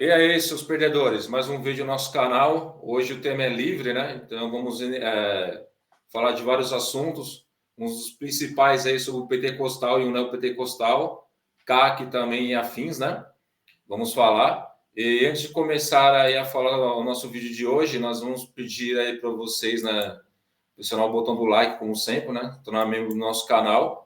E aí, seus perdedores, mais um vídeo no nosso canal. Hoje o tema é livre, né? Então vamos falar de vários assuntos. Um dos principais aí sobre o pentecostal e o neopentecostal, CAC também e afins, né? Vamos falar. E antes de começar aí a falar o nosso vídeo de hoje, nós vamos pedir aí para vocês, né, pressionar o botão do like, como sempre, né? Tornar membro do nosso canal.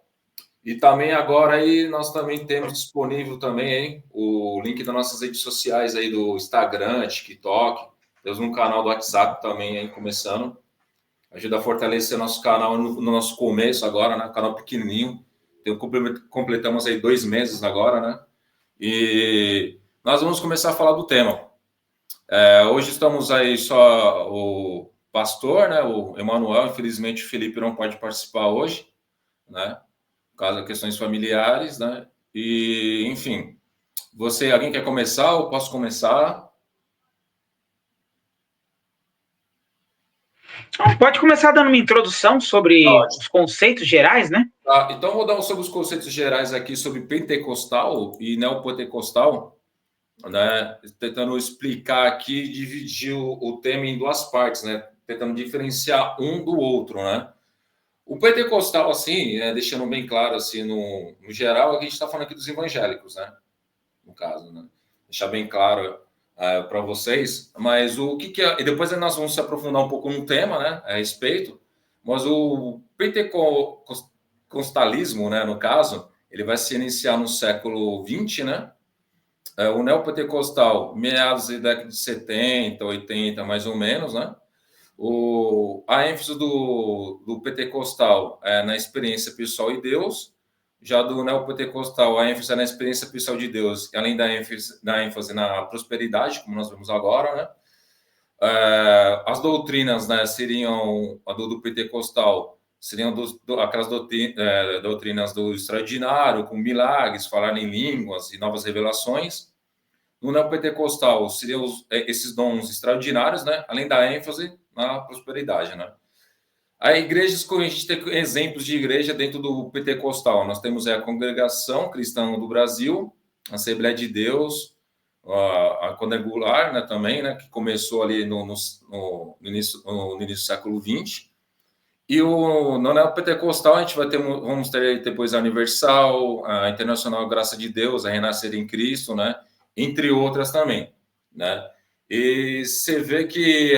E também agora aí nós também temos disponível também aí o link das nossas redes sociais aí do Instagram, TikTok, temos um canal do WhatsApp também aí começando. Ajuda a fortalecer nosso canal no nosso começo agora, né? Canal pequenininho. Completamos aí 2 meses agora, né? E nós vamos começar a falar do tema. Hoje estamos aí só o pastor, né? O Emanuel, infelizmente o Felipe não pode participar hoje, né? Caso questões familiares, né? E, enfim, alguém quer começar ou posso começar? Pode começar dando uma introdução sobre os conceitos gerais, né? Então, vou dar sobre os conceitos gerais aqui sobre pentecostal e neopentecostal, né? Tentando explicar aqui, dividir o tema em 2 partes, né? Tentando diferenciar um do outro, né? O pentecostal, assim, deixando bem claro, assim, no geral, a gente está falando aqui dos evangélicos, né? No caso, né? Deixar bem claro para vocês. Mas o que é... E depois nós vamos se aprofundar um pouco no tema, né? A respeito. Mas o pentecostalismo, né? No caso, ele vai se iniciar no século XX, né? O neopentecostal, meados da década de 70, 80, mais ou menos, né? A ênfase do pentecostal é na experiência pessoal e Deus, já do neopentecostal, a ênfase é na experiência pessoal de Deus, além da ênfase na prosperidade, como nós vemos agora, né? As doutrinas, né, seriam, a do pentecostal, seriam aquelas doutrinas do extraordinário, com milagres, falar em línguas e novas revelações. No neopentecostal, seriam esses dons extraordinários, né? Além da ênfase na prosperidade, né? A gente tem exemplos de igreja dentro do pentecostal. Nós temos a Congregação Cristã do Brasil, a Assembleia de Deus, a Quadrangular, né, também, né, que começou ali no início do século XX. E no neopentecostal a gente vamos ter depois a Universal, a Internacional Graça de Deus, a Renascer em Cristo, né? Entre outras também, né? E você vê que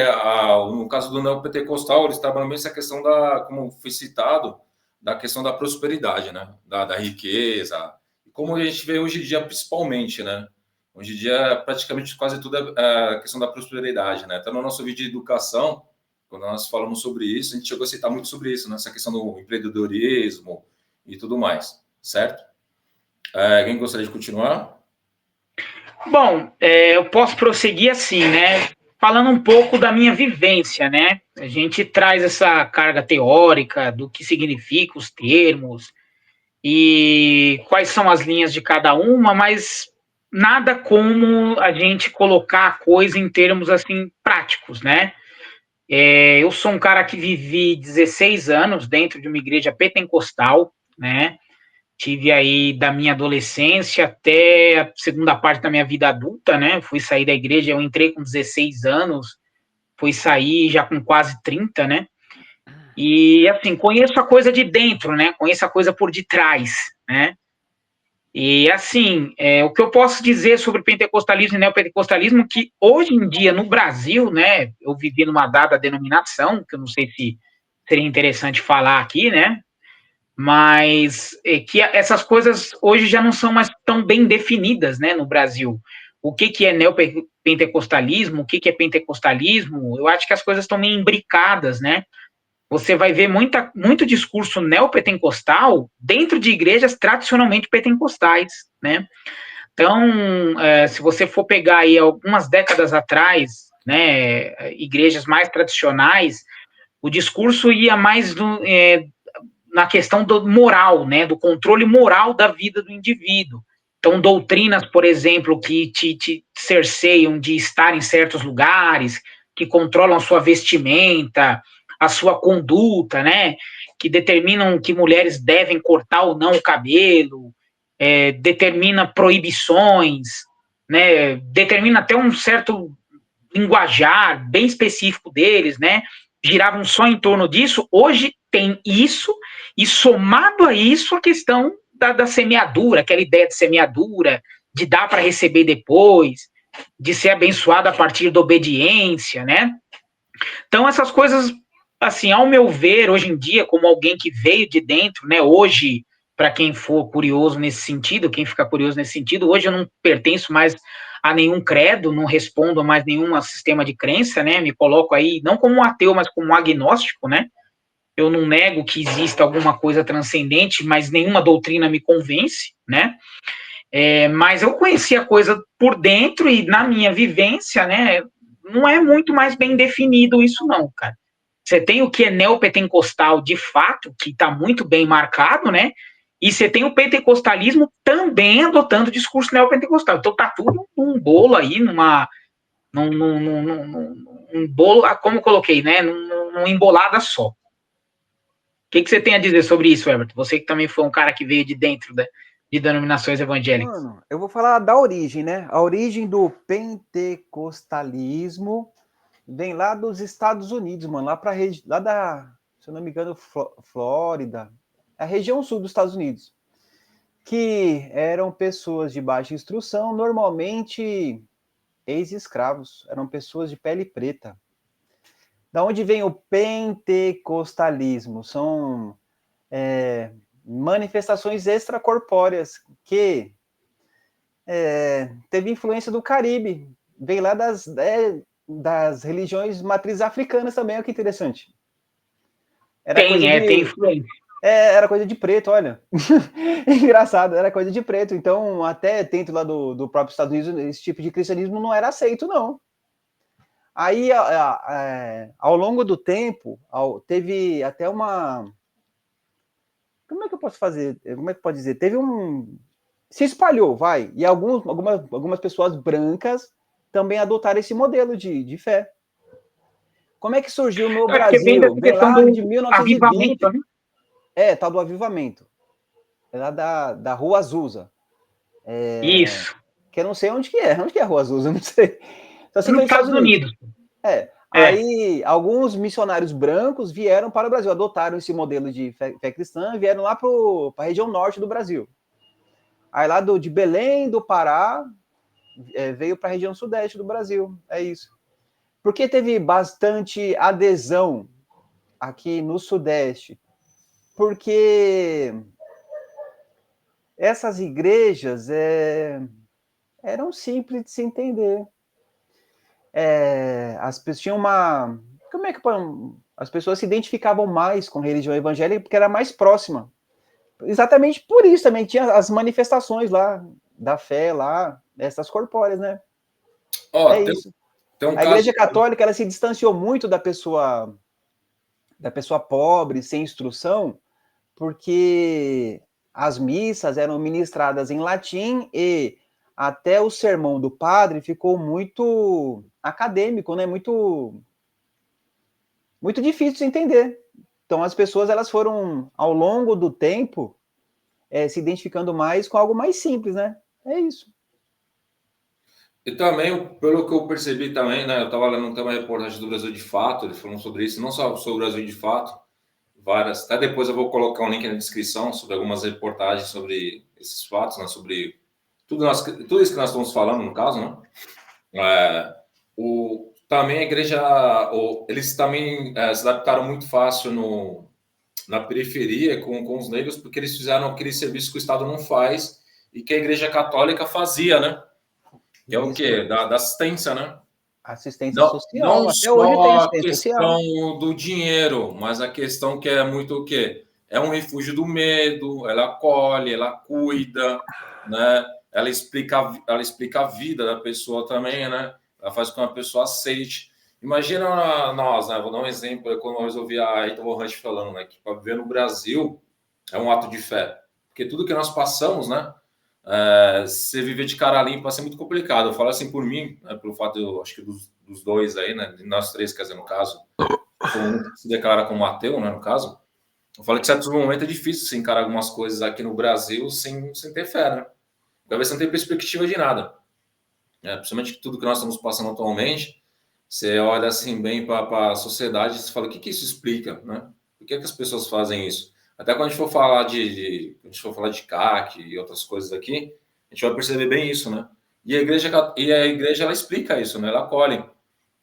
no caso do neopentecostal eles trabalham bem essa questão como foi citado, da questão da prosperidade, né? Da riqueza, como a gente vê hoje em dia principalmente, né? Hoje em dia praticamente quase tudo é a questão da prosperidade, né? Até no nosso vídeo de educação, quando nós falamos sobre isso, a gente chegou a citar muito sobre isso, nessa questão do empreendedorismo e tudo mais, certo? Alguém gostaria de continuar? Bom, eu posso prosseguir assim, né? Falando um pouco da minha vivência, né? A gente traz essa carga teórica do que significa os termos e quais são as linhas de cada uma, mas nada como a gente colocar a coisa em termos assim práticos, né? Eu sou um cara que vivi 16 anos dentro de uma igreja pentecostal, né? Tive aí da minha adolescência até a segunda parte da minha vida adulta, né? Fui sair da igreja, eu entrei com 16 anos, fui sair já com quase 30, né? E assim, conheço a coisa de dentro, né? Conheço a coisa por detrás, né? E assim, o que eu posso dizer sobre pentecostalismo e neopentecostalismo, que hoje em dia no Brasil, né? Eu vivi numa dada denominação, que eu não sei se seria interessante falar aqui, né? Mas que essas coisas hoje já não são mais tão bem definidas, né, no Brasil. O que é neopentecostalismo, o que é pentecostalismo, eu acho que as coisas estão meio imbricadas, né? Você vai ver muito discurso neopentecostal dentro de igrejas tradicionalmente pentecostais, né? Então, se você for pegar aí algumas décadas atrás, né, igrejas mais tradicionais, o discurso ia mais na questão do moral, né, do controle moral da vida do indivíduo. Então, doutrinas, por exemplo, que te cerceiam de estar em certos lugares, que controlam a sua vestimenta, a sua conduta, né, que determinam que mulheres devem cortar ou não o cabelo, determina proibições, né? Determina até um certo linguajar bem específico deles, né? Giravam só em torno disso. Hoje tem isso, e somado a isso, a questão da semeadura, aquela ideia de semeadura, de dar para receber depois, de ser abençoado a partir da obediência, né? Então, essas coisas, assim, ao meu ver, hoje em dia, como alguém que veio de dentro, né? Hoje, para quem for curioso nesse sentido, quem ficar curioso nesse sentido, hoje eu não pertenço mais a nenhum credo, não respondo a mais nenhum sistema de crença, né? Me coloco aí, não como um ateu, mas como um agnóstico, né? Eu não nego que exista alguma coisa transcendente, mas nenhuma doutrina me convence, né? Mas eu conheci a coisa por dentro e na minha vivência, né? Não é muito mais bem definido isso, não, cara. Você tem o que é neopentecostal de fato, que está muito bem marcado, né? E você tem o pentecostalismo também adotando o discurso neopentecostal. Então tá tudo num bolo aí, num bolo, como eu coloquei, né? Numa embolada só. O que você tem a dizer sobre isso, Herbert? Você que também foi um cara que veio de dentro de denominações evangélicas. Mano, eu vou falar da origem, né? A origem do pentecostalismo vem lá dos Estados Unidos, mano, lá da, se eu não me engano, Flórida, a região sul dos Estados Unidos, que eram pessoas de baixa instrução, normalmente ex-escravos, eram pessoas de pele preta. Da onde vem o pentecostalismo? São manifestações extracorpóreas que teve influência do Caribe, vem lá das religiões matrizes africanas também, olha que interessante. Tem influência. Era coisa de preto, olha. Engraçado, era coisa de preto. Então, até dentro lá do próprio Estados Unidos, esse tipo de cristianismo não era aceito, não. Aí, ao longo do tempo, teve até uma... Como é que eu posso fazer? Como é que pode dizer? Se espalhou, vai. E algumas pessoas brancas também adotaram esse modelo de fé. Como é que surgiu no Brasil? Vem lá de 1920. Avivamento, né? Tal do avivamento. É lá da Rua Azusa. Isso. Que eu não sei onde que é. Onde que é a Rua Azusa? Eu não sei. Só sei que nos Estados Unidos. Aí, alguns missionários brancos vieram para o Brasil, adotaram esse modelo de fé cristã e vieram lá para a região norte do Brasil. Aí, lá de Belém, do Pará, veio para a região sudeste do Brasil. É isso. Por que teve bastante adesão aqui no sudeste? Porque essas igrejas eram simples de se entender. As pessoas tinham uma... Como é que as pessoas se identificavam mais com a religião evangélica porque era mais próxima. Exatamente por isso também tinha as manifestações lá da fé lá, essas corpóreas, né? Isso. A Igreja Católica ela se distanciou muito da pessoa pobre, sem instrução, porque as missas eram ministradas em latim e até o sermão do padre ficou muito acadêmico, né? Muito difícil de entender. Então, as pessoas elas foram, ao longo do tempo, se identificando mais com algo mais simples, né? É isso. E também, pelo que eu percebi também, né? Eu estava lendo uma reportagem do Brasil de Fato, eles falam sobre isso, não só sobre o Brasil de Fato, várias. Até depois eu vou colocar um link na descrição sobre algumas reportagens sobre esses fatos, né? Sobre tudo isso que nós estamos falando, no caso, né? Também a igreja, eles também se adaptaram muito fácil na periferia com os negros, porque eles fizeram aquele serviço que o Estado não faz e que a Igreja Católica fazia, né? Que é o quê? Da assistência, né? Assistência social. Não Até só hoje tem a assistência questão social. do dinheiro, mas a questão que é muito o quê? É um refúgio do medo, ela acolhe, ela cuida, né? Ela explica a vida da pessoa também, né? Ela faz com que a pessoa aceite. Imagina nós, né? Vou dar um exemplo, quando eu resolvi a Ítalo Ranch falando, né? Que para viver no Brasil é um ato de fé. Porque tudo que nós passamos, né? Você viver de cara limpa vai ser muito complicado. Eu falo assim por mim, né, pelo fato, acho que dos dois aí, né? De nós três, quer dizer, no caso, se declara como ateu, né? No caso, eu falo que em certos momentos é difícil se encarar algumas coisas aqui no Brasil sem ter fé, né? Talvez você não tenha perspectiva de nada. principalmente tudo que nós estamos passando atualmente, você olha assim bem para a sociedade e você fala, o que, que isso explica, né? Por que, que as pessoas fazem isso? Até quando a gente for falar de CAC e outras coisas aqui, a gente vai perceber bem isso, né? E a igreja ela explica isso, né? Ela acolhe.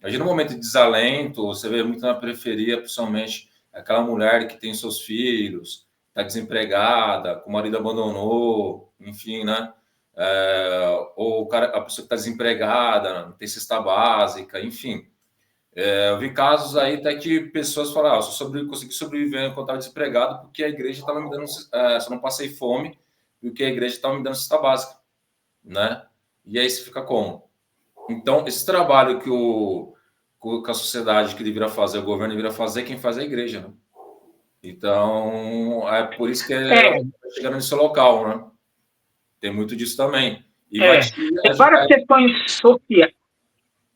Imagina um momento de desalento, você vê muito na periferia, principalmente aquela mulher que tem seus filhos, está desempregada, que o marido abandonou, enfim, né? Ou a pessoa que está desempregada, não tem cesta básica, enfim. Eu vi casos aí até que pessoas falaram, consegui sobreviver enquanto estava desempregado porque a igreja estava me dando, só não passei fome, porque a igreja estava me dando cesta básica, né? E aí você fica como? Então, esse trabalho que a sociedade que deveria fazer, o governo deveria fazer, quem faz é a igreja, né? Então, é por isso que ela está chegando nesse local, né? Tem muito disso também. E vai tem várias questões sociais.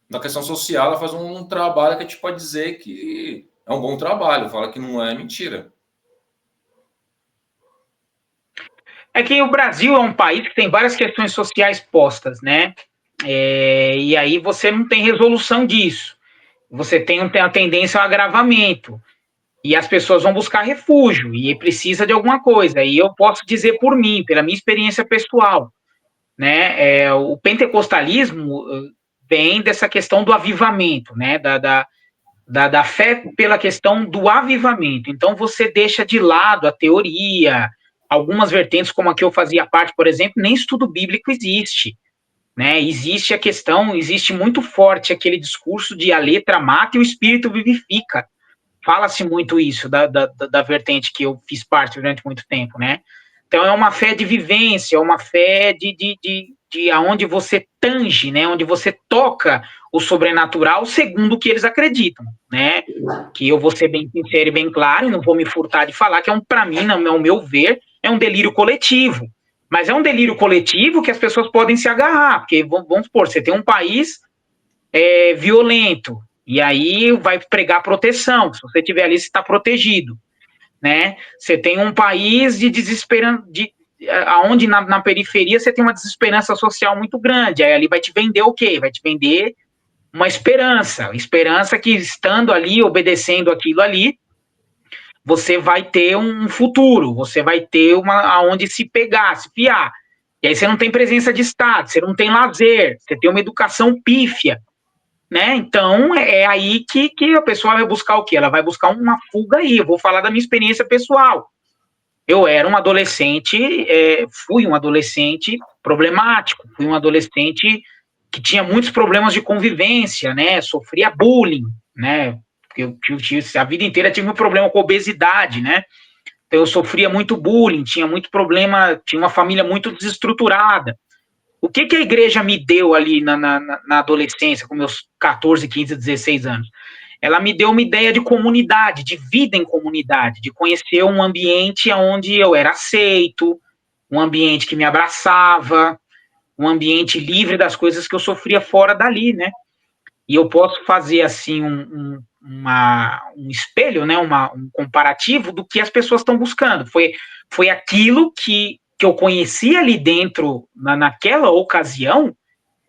Na questão social, ela faz um trabalho que a gente pode dizer que é um bom trabalho, fala que não é mentira. É que o Brasil é um país que tem várias questões sociais postas, né? E aí você não tem resolução disso. Você tem a tendência ao agravamento. E as pessoas vão buscar refúgio e precisa de alguma coisa. E eu posso dizer por mim, pela minha experiência pessoal, né? O pentecostalismo vem dessa questão do avivamento, né? Da fé pela questão do avivamento. Então você deixa de lado a teoria, algumas vertentes, como a que eu fazia parte, por exemplo, nem estudo bíblico existe. Né? Existe a questão, existe muito forte aquele discurso de a letra mata e o espírito vivifica. Fala-se muito isso da vertente que eu fiz parte durante muito tempo, né? Então é uma fé de vivência, uma fé de aonde você tange, né? Onde você toca o sobrenatural segundo o que eles acreditam, né? Que eu vou ser bem sincero e bem claro, não vou me furtar de falar que para mim, ao meu ver, é um delírio coletivo. Mas é um delírio coletivo que as pessoas podem se agarrar, porque vamos supor, você tem um país violento, e aí vai pregar proteção. Se você estiver ali, você está protegido, né? Você tem um país de desesperança, onde na periferia você tem uma desesperança social muito grande. Aí ali vai te vender o quê? Vai te vender uma esperança que estando ali, obedecendo aquilo ali, você vai ter um futuro, você vai ter aonde se pegar, se fiar. E aí você não tem presença de Estado, você não tem lazer, você tem uma educação pífia, né? Então é aí que a pessoa vai buscar o quê? Ela vai buscar uma fuga aí. Eu vou falar da minha experiência pessoal. Eu era um adolescente, fui um adolescente problemático, fui um adolescente que tinha muitos problemas de convivência, né? Sofria bullying, né? Eu a vida inteira tive um problema com obesidade, né? Então eu sofria muito bullying, tinha muito problema, tinha uma família muito desestruturada. O que a igreja me deu ali na adolescência, com meus 14, 15, 16 anos? Ela me deu uma ideia de comunidade, de vida em comunidade, de conhecer um ambiente onde eu era aceito, um ambiente que me abraçava, um ambiente livre das coisas que eu sofria fora dali, né? E eu posso fazer, assim, um espelho, né? Um comparativo do que as pessoas estão buscando. Foi aquilo que eu conheci ali dentro, naquela ocasião,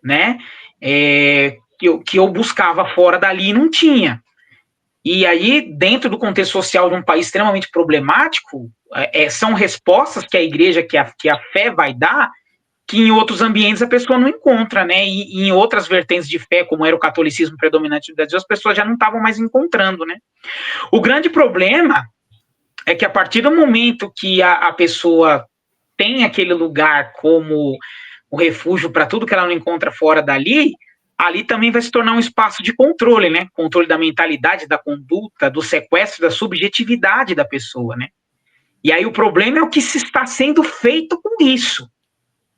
né? Que eu buscava fora dali e não tinha. E aí, dentro do contexto social de um país extremamente problemático, são respostas que a igreja, que a fé vai dar, que em outros ambientes a pessoa não encontra, né? E em outras vertentes de fé, como era o catolicismo predominante no Brasil, as pessoas já não estavam mais encontrando, né? O grande problema é que a partir do momento que a pessoa tem aquele lugar como o refúgio para tudo que ela não encontra fora dali, ali também vai se tornar um espaço de controle, né? Controle da mentalidade, da conduta, do sequestro, da subjetividade da pessoa, né? E aí o problema é o que se está sendo feito com isso,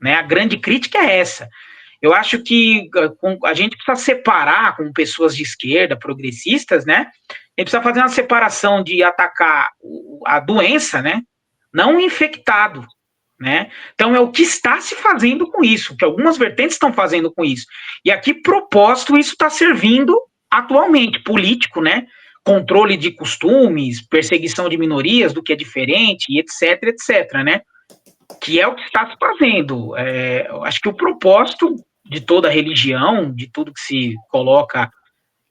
né? A grande crítica é essa. Eu acho que a gente precisa separar com pessoas de esquerda, progressistas, né? A gente precisa fazer uma separação de atacar a doença, né? Não o infectado, né? Então é o que está se fazendo com isso, o que algumas vertentes estão fazendo com isso. E a que propósito isso está servindo atualmente, político, né? Controle de costumes, perseguição de minorias, do que é diferente, etc, né? Que é o que está se fazendo. Acho que o propósito de toda religião, de tudo que se coloca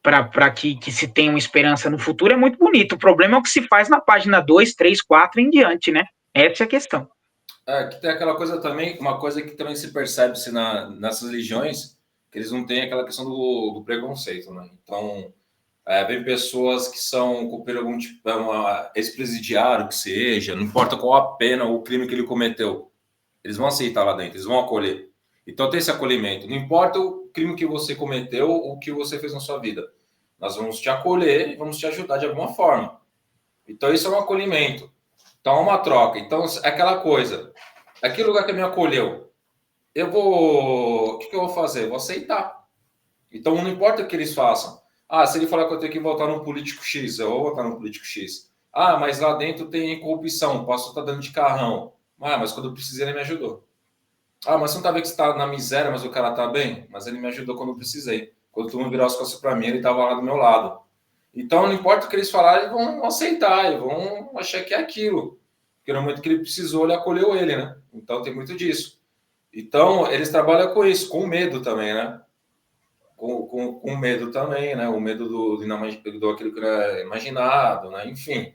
para que se tenha uma esperança no futuro, é muito bonito. O problema é o que se faz na página 2, 3, 4 em diante, né? Essa é a questão. Que tem aquela coisa também, uma coisa que também se percebe-se nessas religiões, que eles não têm aquela questão do preconceito, né? Então, vem pessoas que cumpriram algum tipo, ex-presidiário, que seja, não importa qual a pena ou o crime que ele cometeu, eles vão aceitar lá dentro, eles vão acolher. Então, tem esse acolhimento. Não importa o crime que você cometeu ou o que você fez na sua vida, nós vamos te acolher e vamos te ajudar de alguma forma. Então, isso é um acolhimento. Então, é uma troca. Então, é aquela coisa. Aquele lugar que me acolheu, o que eu vou fazer? Vou aceitar. Então, não importa o que eles façam. Se ele falar que eu tenho que votar num político X, eu vou votar num político X. Mas lá dentro tem corrupção, posso estar dando de carrão. Mas quando eu precisei, ele me ajudou. Mas você não tá vendo que você tá na miséria, mas o cara tá bem? Mas ele me ajudou quando eu precisei. Quando todo mundo virou as costas para mim, ele tava lá do meu lado. Então, não importa o que eles falarem, eles vão aceitar, eles vão achar que é aquilo. Porque no momento que ele precisou, ele acolheu ele, né? Então, tem muito disso. Então, eles trabalham com isso, com medo também, né? Com medo também, né? O medo do aquilo que é imaginado, né? Enfim.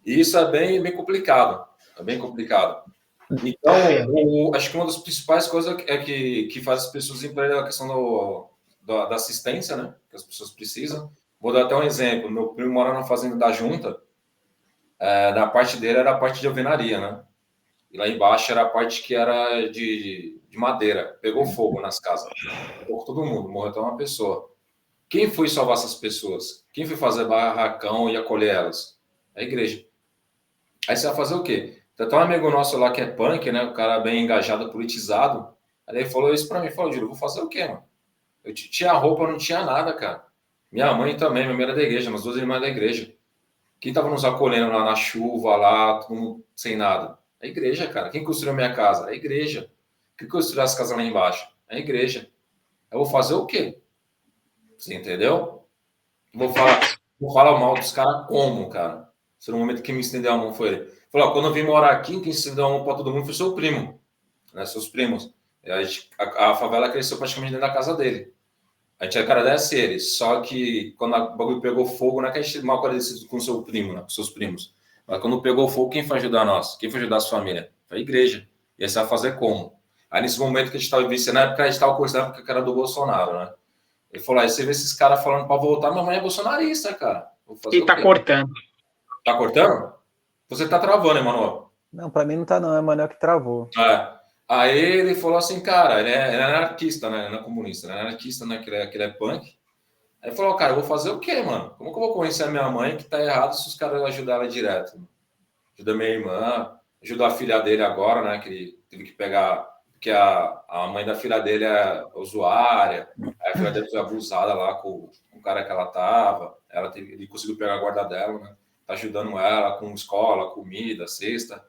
E isso é bem complicado. É bem complicado. Então, acho que uma das principais coisas que faz as pessoas empreender a questão da assistência, né? Que as pessoas precisam. Vou dar até um exemplo. Meu primo mora na fazenda da Junta. Da parte dele era a parte de alvenaria, né? E lá embaixo era a parte que era de madeira. Pegou fogo nas casas. Por todo mundo, morreu até uma pessoa. Quem foi salvar essas pessoas? Quem foi fazer barracão e acolher elas? A igreja. Aí você vai fazer o quê? Tem um amigo nosso lá que é punk, né? O cara bem engajado, politizado. Aí ele falou isso pra mim. Falou, Júlio, eu vou fazer o quê, mano? Eu tinha roupa, não tinha nada, cara. Minha mãe também, minha mãe era da igreja, nós duas irmãs da igreja. Quem tava nos acolhendo lá na chuva, lá, todo mundo sem nada? A igreja, cara. Quem construiu a minha casa? A igreja. Quem construiu as casas lá embaixo? A igreja. Eu vou fazer o quê? Você entendeu? Vou falar mal dos caras como, cara? Se no momento que me estendeu a mão foi ele. Falou, quando eu vim morar aqui, quem estendeu a mão para todo mundo foi seu primo, né? Seus primos. A favela cresceu praticamente dentro da casa dele. A gente agradece ele. Só que quando o bagulho pegou fogo, não é que a gente mal agradecido com seu primo, né? Com seus primos. Mas quando pegou fogo, quem foi ajudar nós? Quem foi ajudar a sua família? Foi a igreja. E aí você vai fazer como? Aí nesse momento que a gente estava vivendo, na época a gente estava conversando porque era do Bolsonaro, né? Ele falou, aí você vê esses caras falando para voltar, minha mãe é bolsonarista, cara. E tá cortando. Tá cortando? Você tá travando, Emanuel. Não, para mim não tá não, é o Emanuel que travou. Aí ele falou assim, cara, ele é anarquista, né? Ele não é comunista, né? Anarquista, né? Que ele é punk. Aí ele falou, cara, eu vou fazer o quê, mano? Como que eu vou convencer a minha mãe que tá errado se os caras ajudarem ela direto? Ajuda minha irmã, ajuda a filha dele agora, né? Que ele teve que pegar, porque a mãe da filha dele é usuária, aí a filha dele foi abusada lá com o cara que ela tava, ele conseguiu pegar a guarda dela, né? Tá ajudando ela com escola, comida, cesta.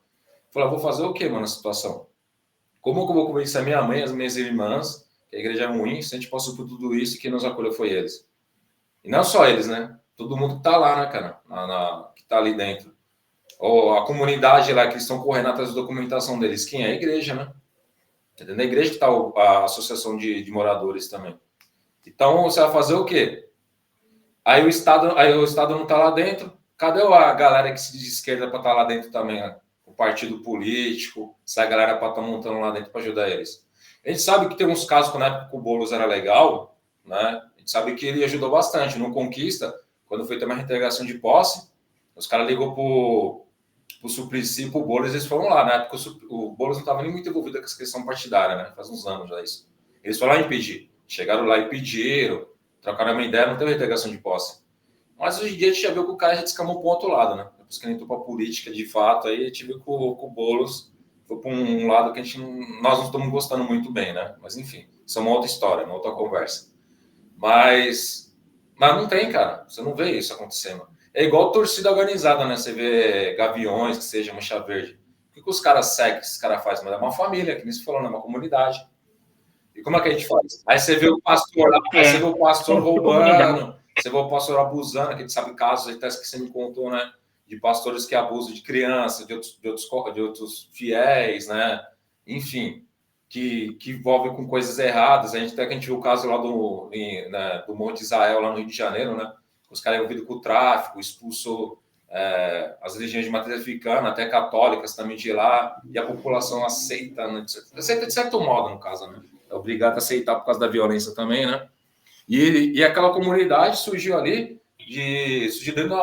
Falei, vou fazer o quê, mano, na situação? Como que eu vou convencer a minha mãe, as minhas irmãs, que a igreja é ruim, se a gente passou por tudo isso e quem nos acolheu foi eles? E não só eles, né? Todo mundo que tá lá, né, cara? Que tá ali dentro. Ou a comunidade lá, que eles estão correndo atrás da documentação deles. Quem é? A igreja, né? Entendeu? Na igreja que tá a associação de moradores também. Então, você vai fazer o quê? Aí o Estado não tá lá dentro. Cadê a galera que se diz de esquerda para estar lá dentro também, né? O partido político, essa galera para estar montando lá dentro para ajudar eles. A gente sabe que tem uns casos, quando na época o Boulos era legal, né? A gente sabe que ele ajudou bastante. No Conquista, quando foi ter uma reintegração de posse, os caras ligou pro Suplicy e pro Boulos, eles foram lá. Na época o Boulos não estava nem muito envolvido com essa questão partidária, né? Faz uns anos já isso. Eles foram lá impedir. Chegaram lá e pediram, trocaram uma ideia, não teve reintegração de posse. Mas hoje em dia a gente já viu que o cara já descamou para o outro lado, né? Depois que ele entrou para a política de fato, aí a gente viu que o Boulos foi para um lado que nós não estamos gostando muito bem, né? Mas enfim, isso é uma outra história, uma outra conversa. Mas não tem, cara. Você não vê isso acontecendo. É igual torcida organizada, né? Você vê Gaviões, que seja Mancha Verde. O que os caras seguem, os caras fazem? Mas é uma família, que nem se falou, é uma comunidade. E como é que a gente faz? Aí você vê o pastor lá, aí você vê o pastor roubando, você vê o pastor abusando, que a gente sabe casos, até que você me contou, né? De pastores que abusam de crianças, de outros fiéis, né? Enfim. que envolve com coisas erradas. A gente viu o caso lá do Monte Israel, lá no Rio de Janeiro, né? Os caras envolvidos com o tráfico, expulsou as religiões de matriz africana, até católicas também de lá, e a população aceita, né? Aceita de certo modo, no caso, né? É obrigado a aceitar por causa da violência também, né? E aquela comunidade surgiu ali, surgiu dentro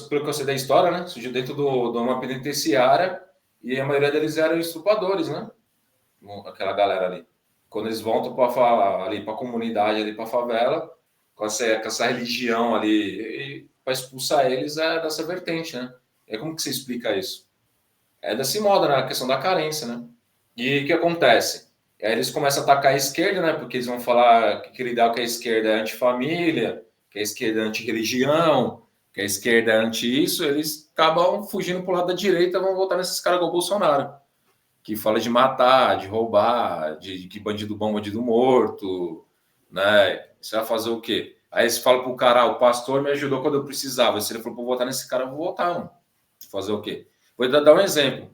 pelo que eu sei da história, né? Surgiu dentro de uma penitenciária, e a maioria deles eram estupradores, né? Aquela galera ali. Quando eles voltam para a comunidade, ali para a favela, com essa religião ali, para expulsar eles é dessa vertente, né? E como que você explica isso? É desse modo, né? A questão da carência, né? E o que acontece? Aí eles começam a atacar a esquerda, né? Porque eles vão falar que aquele ideal que a esquerda é antifamília, que a esquerda é anti-religião, que a esquerda é anti-isso, eles acabam fugindo para o lado da direita, vão voltar nesses caras igual o Bolsonaro, que fala de matar, de roubar, de que bandido bom, bandido morto, né? Você vai fazer o quê? Aí você fala pro cara, o pastor me ajudou quando eu precisava. Se ele falou para votar nesse cara, eu vou votar, mano. Fazer o quê? Vou dar um exemplo.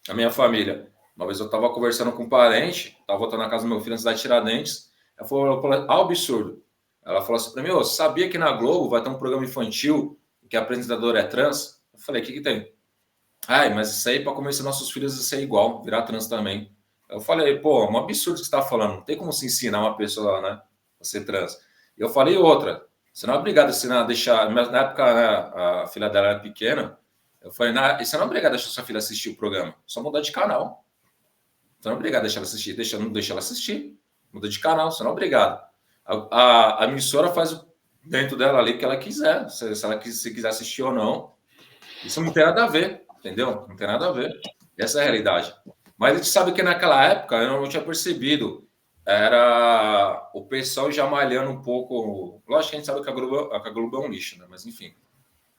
A minha família. Uma vez eu estava conversando com um parente, estava voltando na casa do meu filho na cidade de Tiradentes. Ela falou, absurdo. Ela falou assim para mim, sabia que na Globo vai ter um programa infantil que a apresentadora é trans? Eu falei, o que tem? Mas isso aí para convencer nossos filhos a ser igual, virar trans também. Eu falei, pô, é um absurdo que você está falando. Não tem como se ensinar uma pessoa, né, a ser trans. E eu falei outra. Você não é obrigado a ensinar, deixar... Na época, né, a filha dela era pequena. Eu falei, você não é obrigado a deixar sua filha assistir o programa. Só mudar de canal. Você não é obrigado a deixar ela assistir. Não deixa ela assistir. Muda de canal, você não é obrigado. A emissora faz dentro dela ali o que ela quiser. Se ela quiser assistir ou não. Isso não tem nada a ver. Entendeu? Não tem nada a ver. Essa é a realidade. Mas a gente sabe que naquela época, eu não tinha percebido, era o pessoal já malhando um pouco. Lógico que a gente sabe que a Globo é um lixo, né? Mas enfim.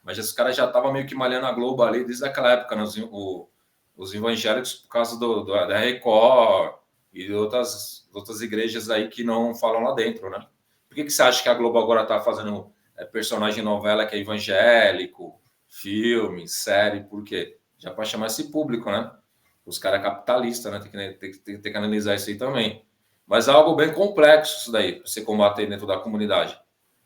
Mas esses caras já estavam meio que malhando a Globo ali desde aquela época, né? Os evangélicos, por causa da Record e de outras igrejas aí que não falam lá dentro, né? Por que você acha que a Globo agora está fazendo personagem novela que é evangélico, filme, série? Por quê? Já para chamar esse público, né? Os caras capitalistas, né? Tem que analisar isso aí também. Mas é algo bem complexo isso daí, para você combater dentro da comunidade.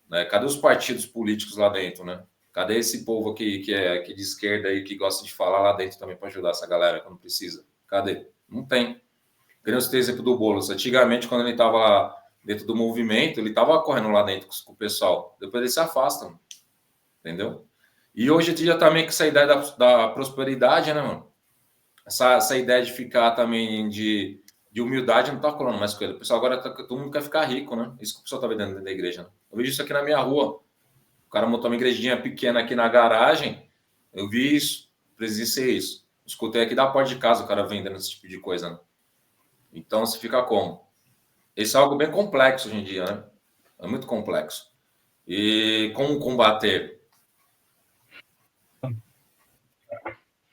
Né? Cadê os partidos políticos lá dentro, né? Cadê esse povo que é de esquerda aí, que gosta de falar lá dentro também para ajudar essa galera quando precisa? Cadê? Não tem. Queremos ter exemplo do Boulos. Antigamente, quando ele estava lá dentro do movimento, ele estava correndo lá dentro com o pessoal. Depois eles se afastam. Entendeu? E hoje em dia também com essa ideia da prosperidade, né, mano? Essa ideia de ficar também de humildade não tá colando mais com ele. O pessoal agora, todo mundo quer ficar rico, né? Isso que o pessoal tá vendo dentro da igreja. Né? Eu vejo isso aqui na minha rua. O cara montou uma igrejinha pequena aqui na garagem. Eu vi isso, presenciei isso. Escutei aqui da porta de casa o cara vendendo esse tipo de coisa. Né? Então, você fica como? Esse é algo bem complexo hoje em dia, né? É muito complexo. E como combater?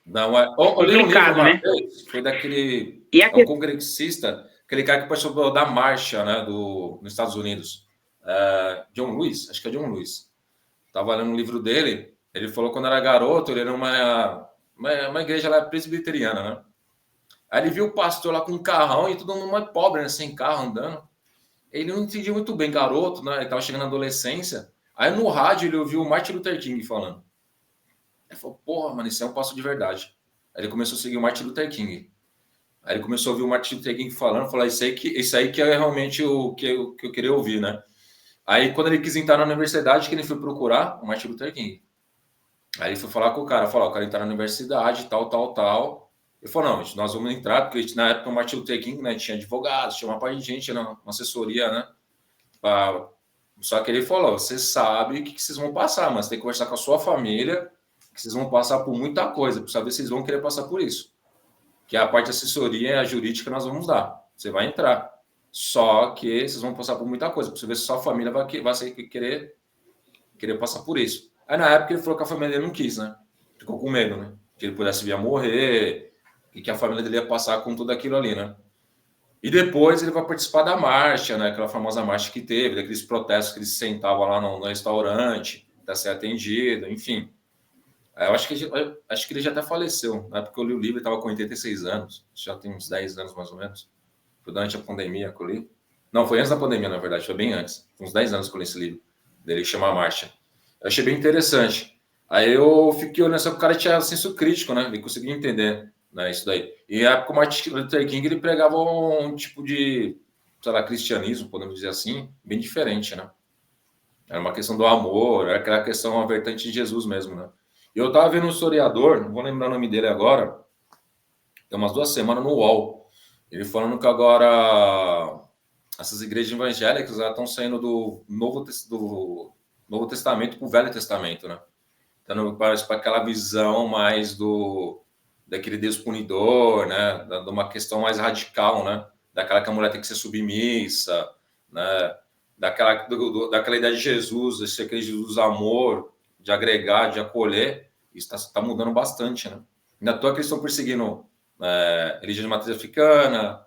Não é. Eu li um livro, né? Foi daquele. Um congressista, aquele cara que participou da marcha, né, nos Estados Unidos. John Lewis, acho que é John Lewis. Estava lendo um livro dele. Ele falou que quando era garoto, ele era uma igreja lá presbiteriana, né? Aí ele viu o pastor lá com um carrão e todo mundo mais pobre, né, sem carro andando. Ele não entendia muito bem, garoto, né? Ele estava chegando na adolescência. Aí no rádio ele ouviu o Martin Luther King falando. Ele falou, porra, mano, isso é um passo de verdade. Aí ele começou a seguir o Martin Luther King. Aí ele começou a ouvir o Martin Luther King falando, falou, isso aí que é realmente o que eu queria ouvir, né? Aí quando ele quis entrar na universidade, que ele foi procurar o Martin Luther King. Aí ele foi falar com o cara, falou, o cara entrar na universidade, tal. Ele falou, não, nós vamos entrar, porque na época o Martin Luther King, né, tinha advogados, tinha uma parte de gente, né, uma assessoria, né? Só que ele falou, você sabe o que vocês vão passar, mas tem que conversar com a sua família, que vocês vão passar por muita coisa, para saber se vocês vão querer passar por isso. Que a parte de assessoria e a jurídica nós vamos dar. Você vai entrar. Só que vocês vão passar por muita coisa, para você ver se sua família vai querer passar por isso. Aí na época ele falou que a família dele não quis, né? Ficou com medo, né? Que ele pudesse vir a morrer, e que a família dele ia passar com tudo aquilo ali, né? E depois ele vai participar da marcha, né? Aquela famosa marcha que teve, daqueles protestos que ele sentava lá no restaurante, para ser atendido, enfim. Acho que ele já até faleceu, na época que eu li o livro, ele estava com 86 anos, já tem uns 10 anos mais ou menos. Foi durante a pandemia que eu li. Não, foi antes da pandemia, na verdade, foi bem antes. Uns 10 anos que eu li esse livro, dele, que chama Marcha. Eu achei bem interessante. Aí eu fiquei olhando, só que o cara tinha senso crítico, né? Ele conseguia entender, né, isso daí. E a época o Martin Luther King, ele pregava um tipo de, sei lá, cristianismo, podemos dizer assim, bem diferente, né? Era uma questão do amor, era aquela questão, uma vertente de Jesus mesmo, né? E eu tava vendo um historiador, não vou lembrar o nome dele agora, tem umas 2 semanas no UOL, ele falando que agora essas igrejas evangélicas estão saindo do Novo Testamento para o Velho Testamento, né? Então, parece para aquela visão mais daquele Deus punidor, né? De uma questão mais radical, né? Daquela que a mulher tem que ser submissa, né? Daquela ideia de Jesus, esse aquele Jesus amor, de agregar, de acolher, isso está mudando bastante, né? Ainda toa que eles estão perseguindo religião de matriz africana,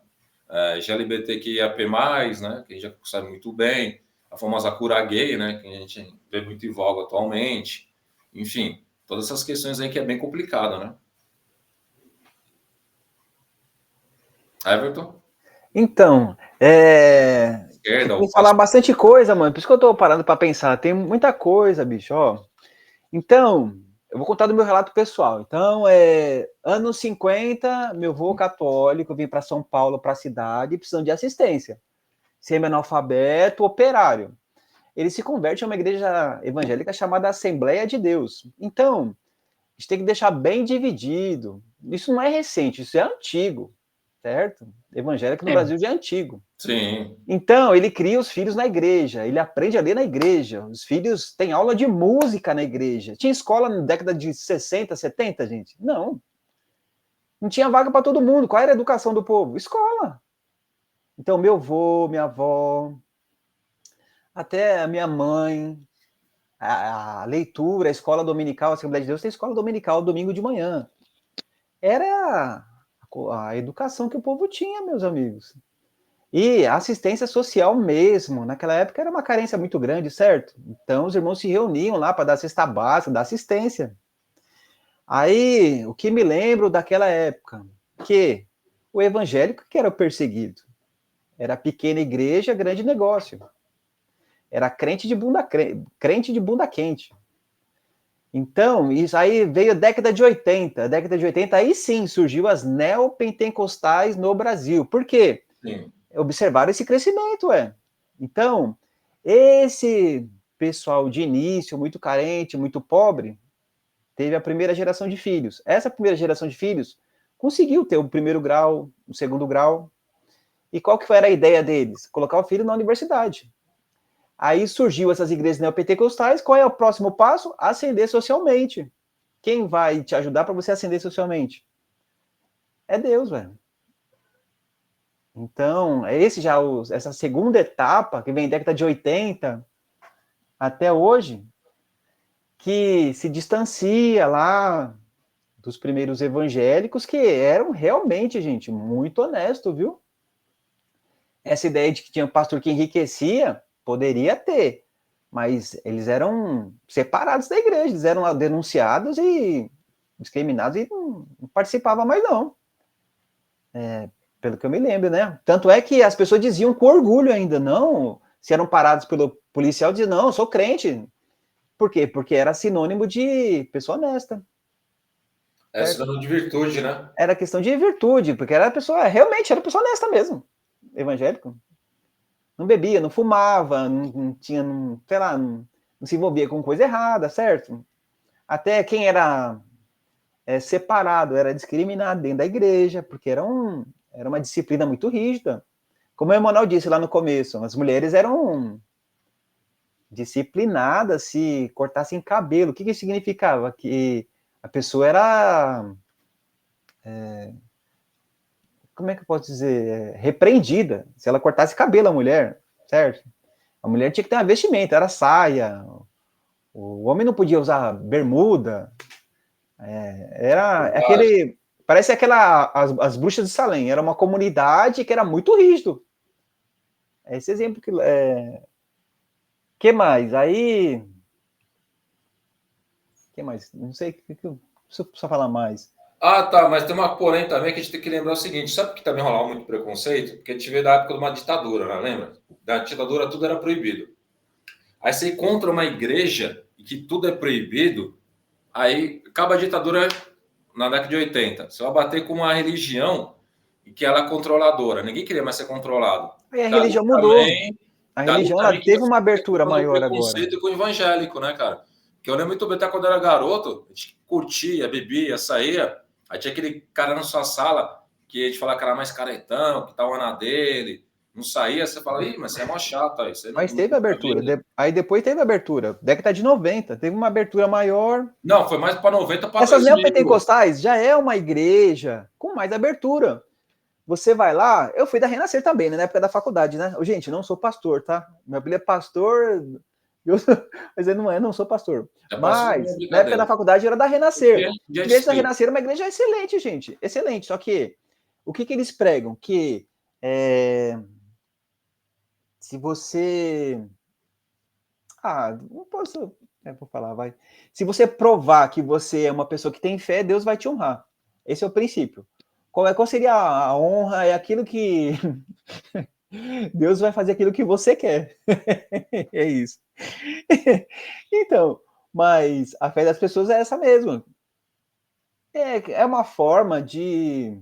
GLBTQIAP+, né? Que a gente já sabe muito bem, a famosa cura gay, né? Que a gente vê muito em voga atualmente. Enfim, todas essas questões aí que é bem complicado, né? Everton? Então, Esquerda, tem que falar bastante coisa, mano. Por isso que eu tô parando para pensar. Tem muita coisa, bicho, ó. Então, eu vou contar do meu relato pessoal. Então, anos 50, meu avô católico, vim para São Paulo, para a cidade, precisando de assistência. Semi-analfabeto, operário. Ele se converte a uma igreja evangélica chamada Assembleia de Deus. Então, a gente tem que deixar bem dividido. Isso não é recente, isso é antigo, certo? Evangélico no Brasil já é antigo. Sim. Então, ele cria os filhos na igreja, ele aprende a ler na igreja. Os filhos têm aula de música na igreja. Tinha escola na década de 60, 70, gente? Não. Não tinha vaga para todo mundo. Qual era a educação do povo? Escola. Então, meu avô, minha avó, até a minha mãe, a leitura, a escola dominical, a Assembleia de Deus tem escola dominical domingo de manhã. Era a educação que o povo tinha, meus amigos. E a assistência social mesmo, naquela época era uma carência muito grande, certo? Então os irmãos se reuniam lá para dar cesta básica, dar assistência. Aí, o que me lembro daquela época, que o evangélico que era o perseguido, era pequena igreja, grande negócio. Era crente de bunda quente. Então, isso aí veio a década de 80. A década de 80, aí sim, surgiu as neopentecostais no Brasil. Por quê? Sim. Observaram esse crescimento, Então, esse pessoal de início, muito carente, muito pobre, teve a primeira geração de filhos. Essa primeira geração de filhos conseguiu ter o primeiro grau, o segundo grau. E qual que era a ideia deles? Colocar o filho na universidade. Aí surgiu essas igrejas neopentecostais. Qual é o próximo passo? Ascender socialmente. Quem vai te ajudar para você ascender socialmente? É Deus, velho. Então, esse já essa segunda etapa, que vem da década de 80 até hoje, que se distancia lá dos primeiros evangélicos, que eram realmente, gente, muito honestos, viu? Essa ideia de que tinha um pastor que enriquecia, poderia ter, mas eles eram separados da igreja, eles eram denunciados e discriminados e não participavam mais, não. Pelo que eu me lembro, né? Tanto é que as pessoas diziam com orgulho ainda, não, se eram parados pelo policial, diziam, não, eu sou crente. Por quê? Porque era sinônimo de pessoa honesta. É sinônimo de virtude, né? Era questão de virtude, porque era pessoa, realmente, era pessoa honesta mesmo, evangélico. Não bebia, não fumava, não tinha, sei lá, não se envolvia com coisa errada, certo? Até quem era separado, era discriminado dentro da igreja, porque era uma disciplina muito rígida. Como o Emanuel disse lá no começo, as mulheres eram disciplinadas se cortassem cabelo. O que significava? Que a pessoa era... como é que eu posso dizer? Repreendida. Se ela cortasse cabelo, a mulher, certo? A mulher tinha que ter uma vestimenta, era saia. O homem não podia usar bermuda. Era aquele... Parece as bruxas de Salem. Era uma comunidade que era muito rígido. Esse exemplo que mais? Aí... Quem mais? Não sei, preciso só falar mais. Ah, tá, mas tem uma porém também que a gente tem que lembrar o seguinte, sabe que também rolava muito preconceito? Porque a gente veio da época de uma ditadura, né? Lembra? Da ditadura tudo era proibido. Aí você encontra uma igreja e que tudo é proibido, aí acaba a ditadura na década de 80. Você vai bater com uma religião que ela é controladora. Ninguém queria mais ser controlado. E a religião mudou. A religião ela teve uma abertura maior agora. Preconceito com o evangélico, né, cara? Que eu lembro muito bem, até quando eu era garoto, a gente curtia, bebia, saía. Aí tinha aquele cara na sua sala que a gente falava que era mais caretão, que tava na dele. Não saía, você fala, ih, mas você é mó chato. Aí, mas teve abertura. Aí depois teve abertura. Década de 90, teve uma abertura maior. Não, foi mais para 90 para essas neopentecostais já é uma igreja com mais abertura. Você vai lá, eu fui da Renascer também, né, na época da faculdade, né? Gente, não sou pastor, tá? Meu apelido é pastor, mas eu não sou pastor. Mas na época da faculdade eu era da Renascer. A igreja da Renascer é uma igreja excelente, gente. Excelente. Só que o que eles pregam? Que se você... não posso... vou falar, vai. Se você provar que você é uma pessoa que tem fé, Deus vai te honrar. Esse é o princípio. Qual seria a honra? É aquilo que... Deus vai fazer aquilo que você quer. É isso. Então, mas a fé das pessoas é essa mesma. É uma forma de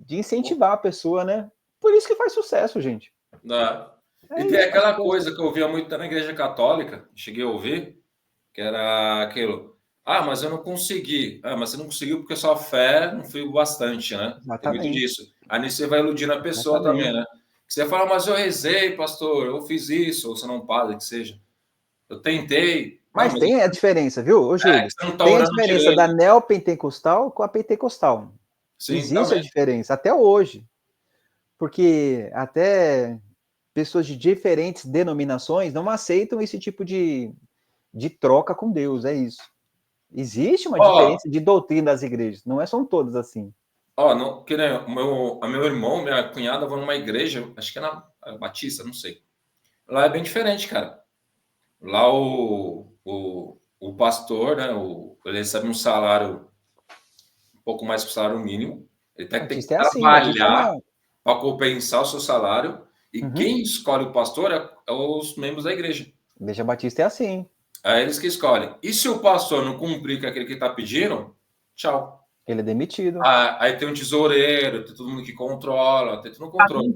incentivar a pessoa, né? Por isso que faz sucesso, gente. E tem aquela coisa que eu ouvia muito na igreja católica, cheguei a ouvir, que era aquilo... mas eu não consegui. Mas você não conseguiu porque sua fé não foi bastante, né? Exatamente. Tem muito disso. Aí você vai iludindo a pessoa também, né? Você fala, mas eu rezei, pastor, eu fiz isso, ou você não padre, que seja. Eu tentei. Mas tem a diferença, viu, ô Júlio? Tem a diferença da neopentecostal com a pentecostal. Sim, existe também a diferença, até hoje. Porque até pessoas de diferentes denominações não aceitam esse tipo de troca com Deus, é isso. Existe uma diferença de doutrina das igrejas, não são todas assim. Que nem meu irmão, minha cunhada vão numa igreja, acho que é na Batista, não sei. Lá é bem diferente, cara. Lá o pastor, né, ele recebe um salário um pouco mais que o salário mínimo. Ele tem que trabalhar para compensar o seu salário. E quem escolhe o pastor é os membros da igreja. A Igreja Batista é assim. É eles que escolhem. E se o pastor não cumprir com aquele que está pedindo, tchau. Ele é demitido. Aí tem um tesoureiro, tem todo mundo que controla, tem tudo no controle.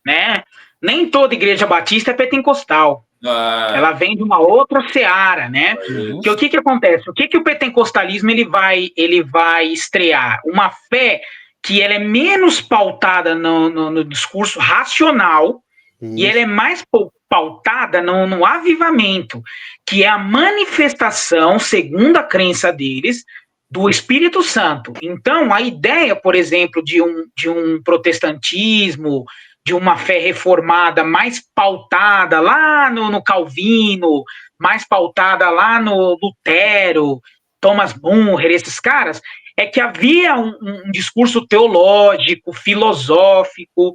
Né? Nem toda igreja batista é pentecostal. Ela vem de uma outra seara, né? Que o que acontece? O que o pentecostalismo ele vai estrear? Uma fé que ela é menos pautada no discurso racional e ela é mais pautada no avivamento, que é a manifestação, segundo a crença deles, do Espírito Santo. Então, a ideia, por exemplo, de um protestantismo, de uma fé reformada mais pautada lá no Calvino, mais pautada lá no Lutero, Thomas Bunher, esses caras, é que havia um discurso teológico, filosófico,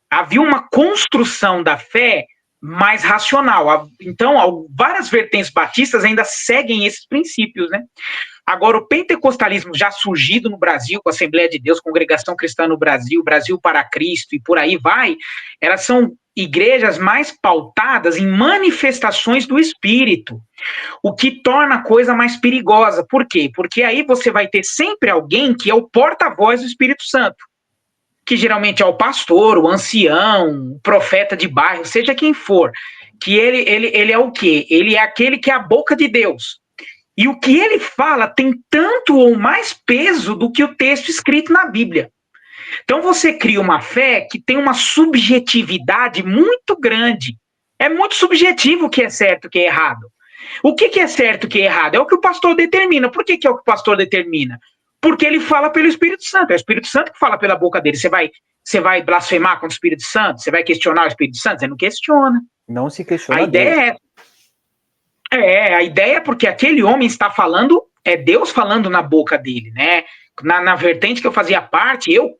havia uma construção da fé mais racional. Então, várias vertentes batistas ainda seguem esses princípios, né? Agora, o pentecostalismo já surgido no Brasil, com a Assembleia de Deus, Congregação Cristã no Brasil, Brasil para Cristo e por aí vai, elas são igrejas mais pautadas em manifestações do Espírito, o que torna a coisa mais perigosa. Por quê? Porque aí você vai ter sempre alguém que é o porta-voz do Espírito Santo, que geralmente é o pastor, o ancião, o profeta de bairro, seja quem for, que ele é o quê? Ele é aquele que é a boca de Deus. E o que ele fala tem tanto ou mais peso do que o texto escrito na Bíblia. Então você cria uma fé que tem uma subjetividade muito grande. É muito subjetivo o que é certo e o que é errado. O que é certo e o que é errado? É o que o pastor determina. Por que é o que o pastor determina? Porque ele fala pelo Espírito Santo. É o Espírito Santo que fala pela boca dele. Você vai blasfemar contra o Espírito Santo? Você vai questionar o Espírito Santo? Você não questiona. Não se questiona. A ideia é essa. A ideia é porque aquele homem está falando, é Deus falando na boca dele, né? Na vertente que eu fazia parte, o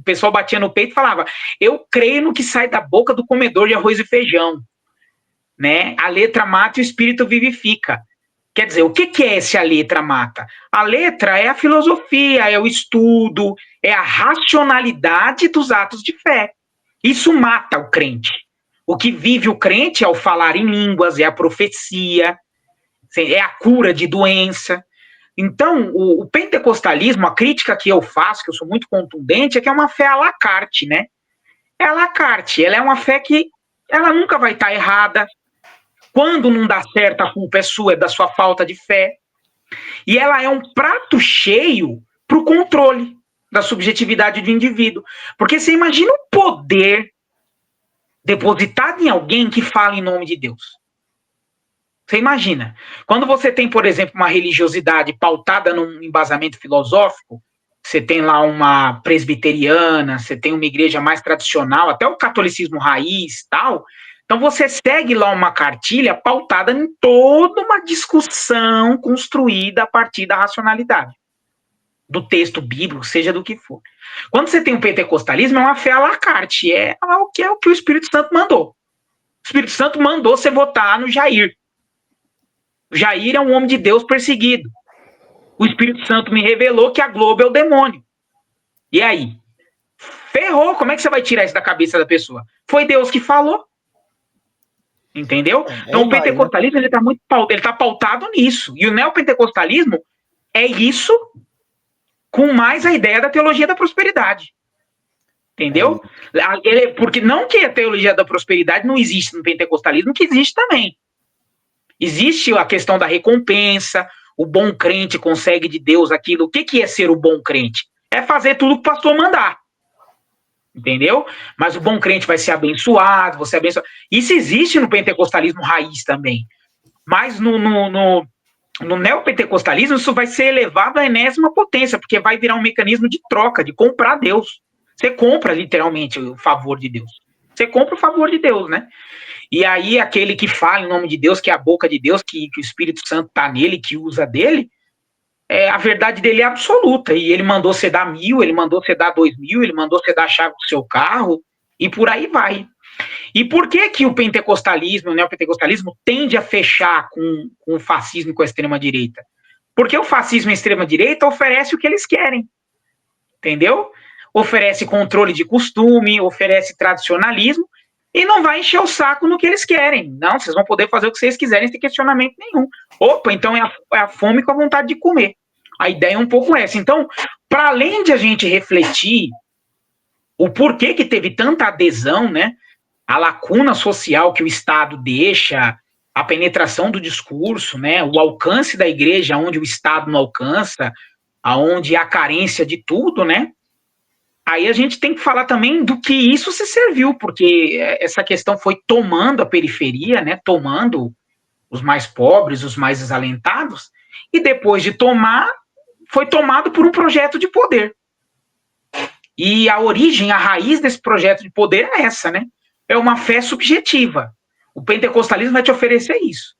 pessoal batia no peito e falava, eu creio no que sai da boca do comedor de arroz e feijão, né? A letra mata e o espírito vivifica. Quer dizer, o que é esse a letra mata? A letra é a filosofia, é o estudo, é a racionalidade dos atos de fé. Isso mata o crente. O que vive o crente é o falar em línguas, é a profecia, é a cura de doença. Então, o pentecostalismo, a crítica que eu faço, que eu sou muito contundente, é que é uma fé à la carte, né? É à la carte, ela é uma fé que ela nunca vai estar errada. Quando não dá certo, a culpa é sua, é da sua falta de fé. E ela é um prato cheio para o controle da subjetividade do indivíduo. Porque você imagina o poder depositado em alguém que fala em nome de Deus. Você imagina. Quando você tem, por exemplo, uma religiosidade pautada num embasamento filosófico, você tem lá uma presbiteriana, você tem uma igreja mais tradicional, até o catolicismo raiz, tal. Então você segue lá uma cartilha pautada em toda uma discussão construída a partir da racionalidade, do texto bíblico, seja do que for. Quando você tem o pentecostalismo, é uma fé à la carte, é o que o Espírito Santo mandou. O Espírito Santo mandou você votar no Jair. O Jair é um homem de Deus perseguido. O Espírito Santo me revelou que a Globo é o demônio. E aí? Ferrou, como é que você vai tirar isso da cabeça da pessoa? Foi Deus que falou. Entendeu? Então o pentecostalismo ele tá pautado nisso. E o neopentecostalismo é isso com mais a ideia da teologia da prosperidade. Entendeu? Porque não que a teologia da prosperidade não existe no pentecostalismo, que existe também. Existe a questão da recompensa, o bom crente consegue de Deus aquilo. O que é ser o bom crente? É fazer tudo que o pastor mandar. Entendeu? Mas o bom crente vai ser abençoado, você é abençoado. Isso existe no pentecostalismo raiz também. Mas no neopentecostalismo, isso vai ser elevado à enésima potência, porque vai virar um mecanismo de troca, de comprar Deus. Você compra, literalmente, o favor de Deus. Você compra o favor de Deus, né? E aí, aquele que fala em nome de Deus, que é a boca de Deus, que o Espírito Santo está nele, que usa dele, a verdade dele é absoluta. E ele mandou você dar 1.000, ele mandou você dar 2.000, ele mandou você dar a chave do seu carro, e por aí vai. E por que o pentecostalismo, o neopentecostalismo, tende a fechar com o fascismo e com a extrema-direita? Porque o fascismo e a extrema-direita oferece o que eles querem. Entendeu? Oferece controle de costume, oferece tradicionalismo, e não vai encher o saco no que eles querem. Não, vocês vão poder fazer o que vocês quiserem sem questionamento nenhum. Opa, então é a fome com a vontade de comer. A ideia é um pouco essa. Então, para além de a gente refletir o porquê que teve tanta adesão, né, a lacuna social que o Estado deixa, a penetração do discurso, né, o alcance da igreja onde o Estado não alcança, aonde há carência de tudo, né, aí a gente tem que falar também do que isso se serviu, porque essa questão foi tomando a periferia, né, tomando os mais pobres, os mais desalentados, e depois de tomar, foi tomado por um projeto de poder. E a origem, a raiz desse projeto de poder é essa, né? É uma fé subjetiva. O pentecostalismo vai te oferecer isso.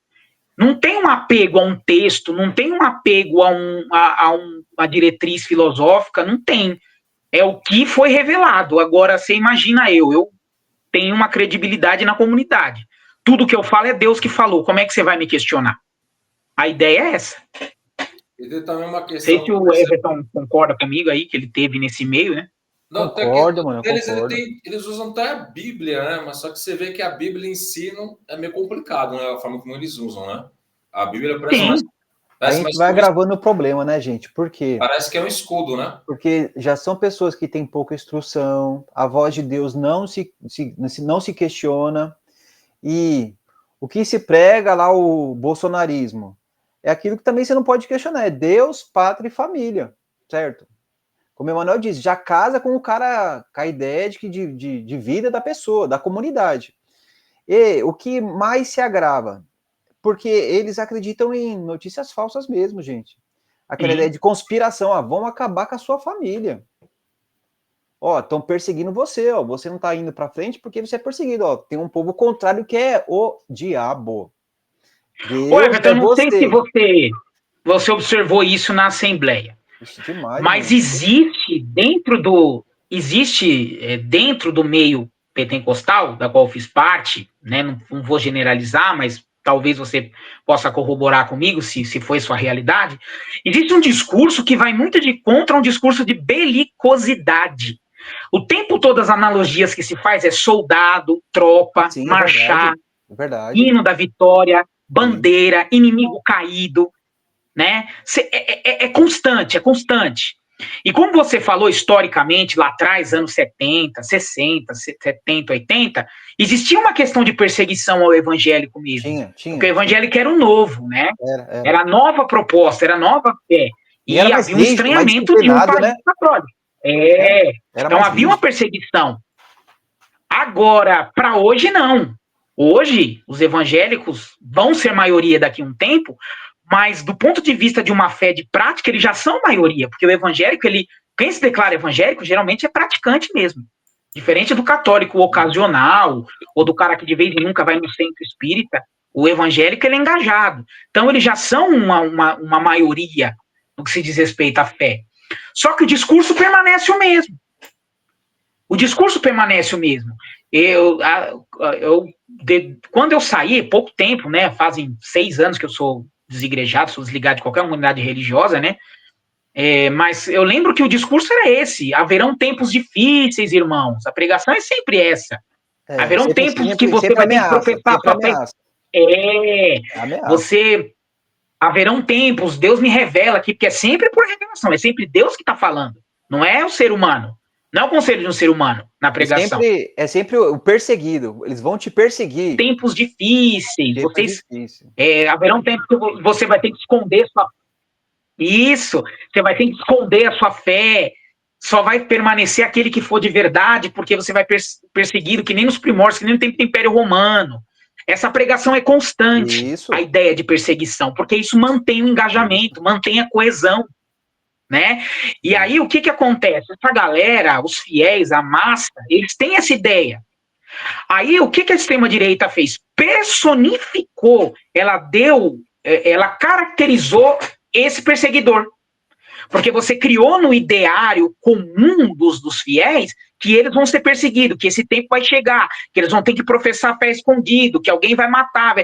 Não tem um apego a um texto, não tem um apego a uma diretriz filosófica, não tem. É o que foi revelado. Agora, você imagina eu tenho uma credibilidade na comunidade. Tudo que eu falo é Deus que falou. Como é que você vai me questionar? A ideia é essa. E tem também uma questão... Sei se o Everton concorda comigo aí, que ele teve nesse meio, né? Não, concordo, mano, eles usam até a Bíblia, né? Mas só que você vê que a Bíblia em si não, é meio complicado, né? A forma como eles usam, né? A Bíblia parece mais... A gente vai gravando o problema, né, gente? Por quê? Parece que é um escudo, né? Porque já são pessoas que têm pouca instrução, a voz de Deus não se questiona, e o que se prega lá, o bolsonarismo, é aquilo que também você não pode questionar, é Deus, pátria e família, certo? Como o Emanuel disse, já casa com o cara, com a ideia de vida da pessoa, da comunidade. E o que mais se agrava? Porque eles acreditam em notícias falsas mesmo, gente. Aquela ideia de conspiração, vão acabar com a sua família. Estão perseguindo você, você não está indo para frente porque você é perseguido, tem um povo contrário que é o diabo. Eu não sei se você observou isso na Assembleia. Demais, mas existe dentro do meio pentecostal, da qual eu fiz parte, né, não vou generalizar, mas talvez você possa corroborar comigo, se foi sua realidade, existe um discurso que vai muito de contra um discurso de belicosidade. O tempo todo as analogias que se faz é soldado, tropa, Sim, marchar, é verdade. hino da vitória, bandeira, inimigo caído, né? É constante, é constante. E como você falou historicamente, lá atrás, anos 70, 60, 70, 80, existia uma questão de perseguição ao evangélico mesmo. Tinha. Porque o evangélico era o novo, né? Era. Era nova proposta, era nova fé. E era mais havia um rígido, mais estranhamento de um disciplinado, país né? católico. Era Então mais havia uma rígido. perseguição. Agora, para hoje, não. Hoje, os evangélicos vão ser maioria daqui a um tempo, mas do ponto de vista de uma fé de prática, eles já são maioria, porque o evangélico, quem se declara evangélico, geralmente é praticante mesmo. Diferente do católico ocasional, ou do cara que de vez em nunca vai no centro espírita, o evangélico ele é engajado. Então, eles já são uma maioria no que se diz respeito à fé. Só que o discurso permanece o mesmo. O discurso permanece o mesmo. Quando eu saí, pouco tempo, né? Fazem 6 anos que eu sou desigrejado, sou desligado de qualquer comunidade religiosa, né? Mas eu lembro que o discurso era esse: haverão tempos difíceis, irmãos. A pregação é sempre essa. Haverão tempos que você vai ter que professar a sua fé. Ameaça. Haverão tempos, Deus me revela aqui, porque é sempre por revelação, é sempre Deus que está falando, não é o ser humano. Não é o conselho de um ser humano na pregação. É sempre o perseguido. Eles vão te perseguir. Tempos difíceis. Difícil. Haverão tempos que você vai ter que esconder sua... Isso. Você vai ter que esconder a sua fé. Só vai permanecer aquele que for de verdade, porque você vai perseguido, que nem nos primórdios, que nem no tempo do Império Romano. Essa pregação é constante, a ideia de perseguição, porque isso mantém o engajamento, mantém a coesão. Né? E aí o que acontece? Essa galera, os fiéis, a massa, eles têm essa ideia. Aí o que a extrema-direita fez? Personificou, ela caracterizou esse perseguidor. Porque você criou no ideário comum dos fiéis que eles vão ser perseguidos, que esse tempo vai chegar, que eles vão ter que professar fé escondido, que alguém vai matar.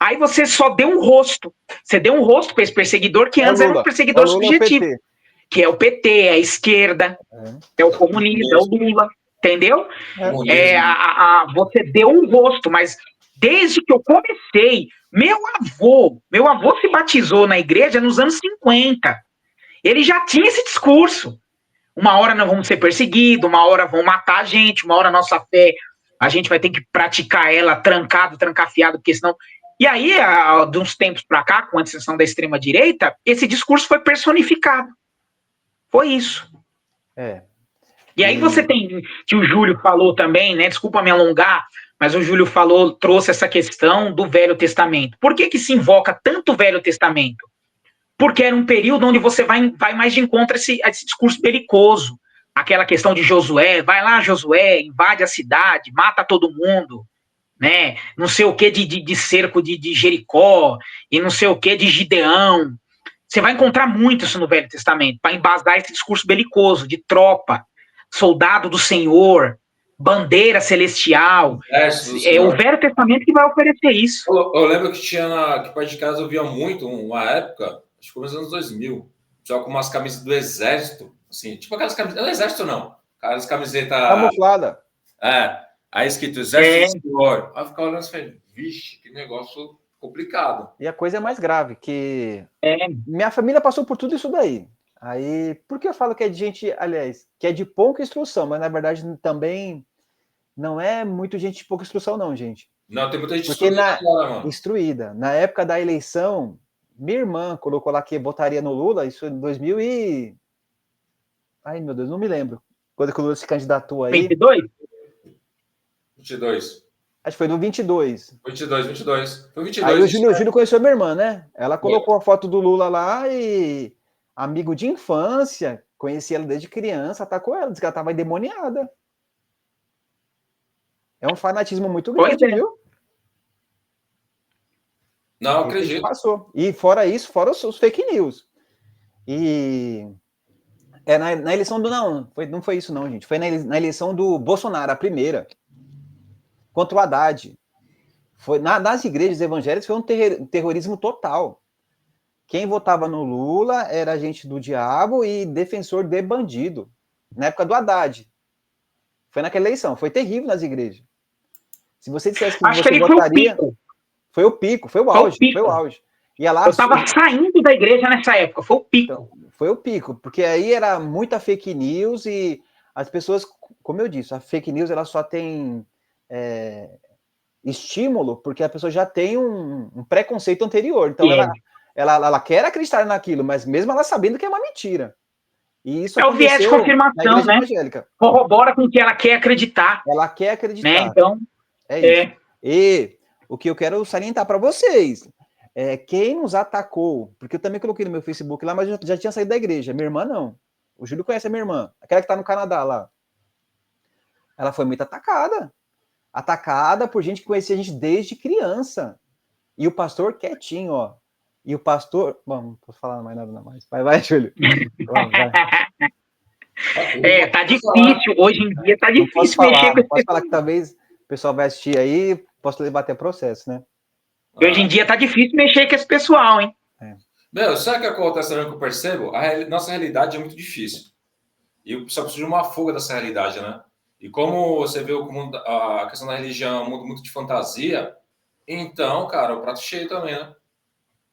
Aí você só deu um rosto. Você deu um rosto para esse perseguidor que antes era um perseguidor subjetivo. Que é o PT, é a esquerda, é o comunismo, é o Lula, entendeu? Você deu um rosto, mas desde que eu comecei, meu avô se batizou na igreja nos anos 50. Ele já tinha esse discurso. Uma hora nós vamos ser perseguidos, uma hora vão matar a gente, uma hora a nossa fé, a gente vai ter que praticar ela trancafiado, porque senão... E aí, de uns tempos para cá, com a exceção da extrema-direita, esse discurso foi personificado. Foi isso. E aí você tem, que o Júlio falou também, né? Desculpa me alongar, mas o Júlio trouxe essa questão do Velho Testamento. Por que se invoca tanto o Velho Testamento? Porque era um período onde você vai mais de encontro a esse discurso belicoso. Aquela questão de Josué, vai lá, Josué, invade a cidade, mata todo mundo, né? Não sei o que de cerco de Jericó, e não sei o que de Gideão. Você vai encontrar muito isso no Velho Testamento, para embasar esse discurso belicoso, de tropa, soldado do Senhor, bandeira celestial. É o Velho Testamento que vai oferecer isso. Eu lembro que tinha, que perto de casa eu via muito, uma época, acho que começou nos anos 2000, já com umas camisas do Exército, assim, tipo aquelas camisetas, não é Exército não, aquelas camisetas... Camuflada. Aí escrito Exército do Senhor. Aí eu ficava olhando e falei, vixe, que negócio complicado. E a coisa é mais grave, que minha família passou por tudo isso daí. Aí, por que eu falo que é de gente, aliás, que é de pouca instrução, mas na verdade também não é muito gente de pouca instrução, não, gente. Não, tem muita gente instruída. Na época da eleição, minha irmã colocou lá que votaria no Lula, isso em 2000 e... Ai, meu Deus, não me lembro. Quando o Lula se candidatou aí. 22? 22. Acho que foi no 22. 22. Foi 22. Aí o Júlio conheceu minha irmã, né? Ela colocou a foto do Lula lá e... Amigo de infância, conhecia ela desde criança, atacou ela, disse que ela estava endemoniada. É um fanatismo muito grande, viu? Não, acredito. Passou. E fora isso, fora os fake news. E... na eleição do... Não foi isso não, gente. Foi na eleição do Bolsonaro, a primeira. Contra o Haddad. Nas igrejas evangélicas foi um terrorismo total. Quem votava no Lula era gente do diabo e defensor de bandido. Na época do Haddad. Foi naquela eleição. Foi terrível nas igrejas. Se você dissesse que Acho que você ele votaria... Foi o pico, foi o auge. Foi o auge. Ia lá, eu estava saindo da igreja nessa época, foi o pico. Então, foi o pico, porque aí era muita fake news e as pessoas, como eu disse, a fake news ela só tem estímulo porque a pessoa já tem um preconceito anterior. Então ela quer acreditar naquilo, mas mesmo ela sabendo que é uma mentira. E isso o viés de confirmação, né? Evangélica. Corrobora com o que ela quer acreditar. Ela quer acreditar. Né? Então, é isso. E o que eu quero salientar para vocês quem nos atacou, porque eu também coloquei no meu Facebook lá, mas eu já tinha saído da igreja. Minha irmã não. O Júlio conhece a minha irmã, aquela que tá no Canadá lá. Ela foi muito atacada. Atacada por gente que conhecia a gente desde criança. E o pastor quietinho, ó. E o pastor... Bom, não posso falar mais nada mais. Vai, Júlio. Vamos, vai. Tá difícil. Hoje em dia tá difícil mexer com esse... Posso falar que talvez o pessoal vai assistir aí, posso levar até processo, né? Hoje em dia tá difícil mexer com esse pessoal, hein? Meu, sabe o que acontece também que eu percebo? Nossa realidade é muito difícil. E o pessoal precisa de uma fuga dessa realidade, né? E como você vê a questão da religião é um mundo muito de fantasia, então, cara, o prato cheio também, né?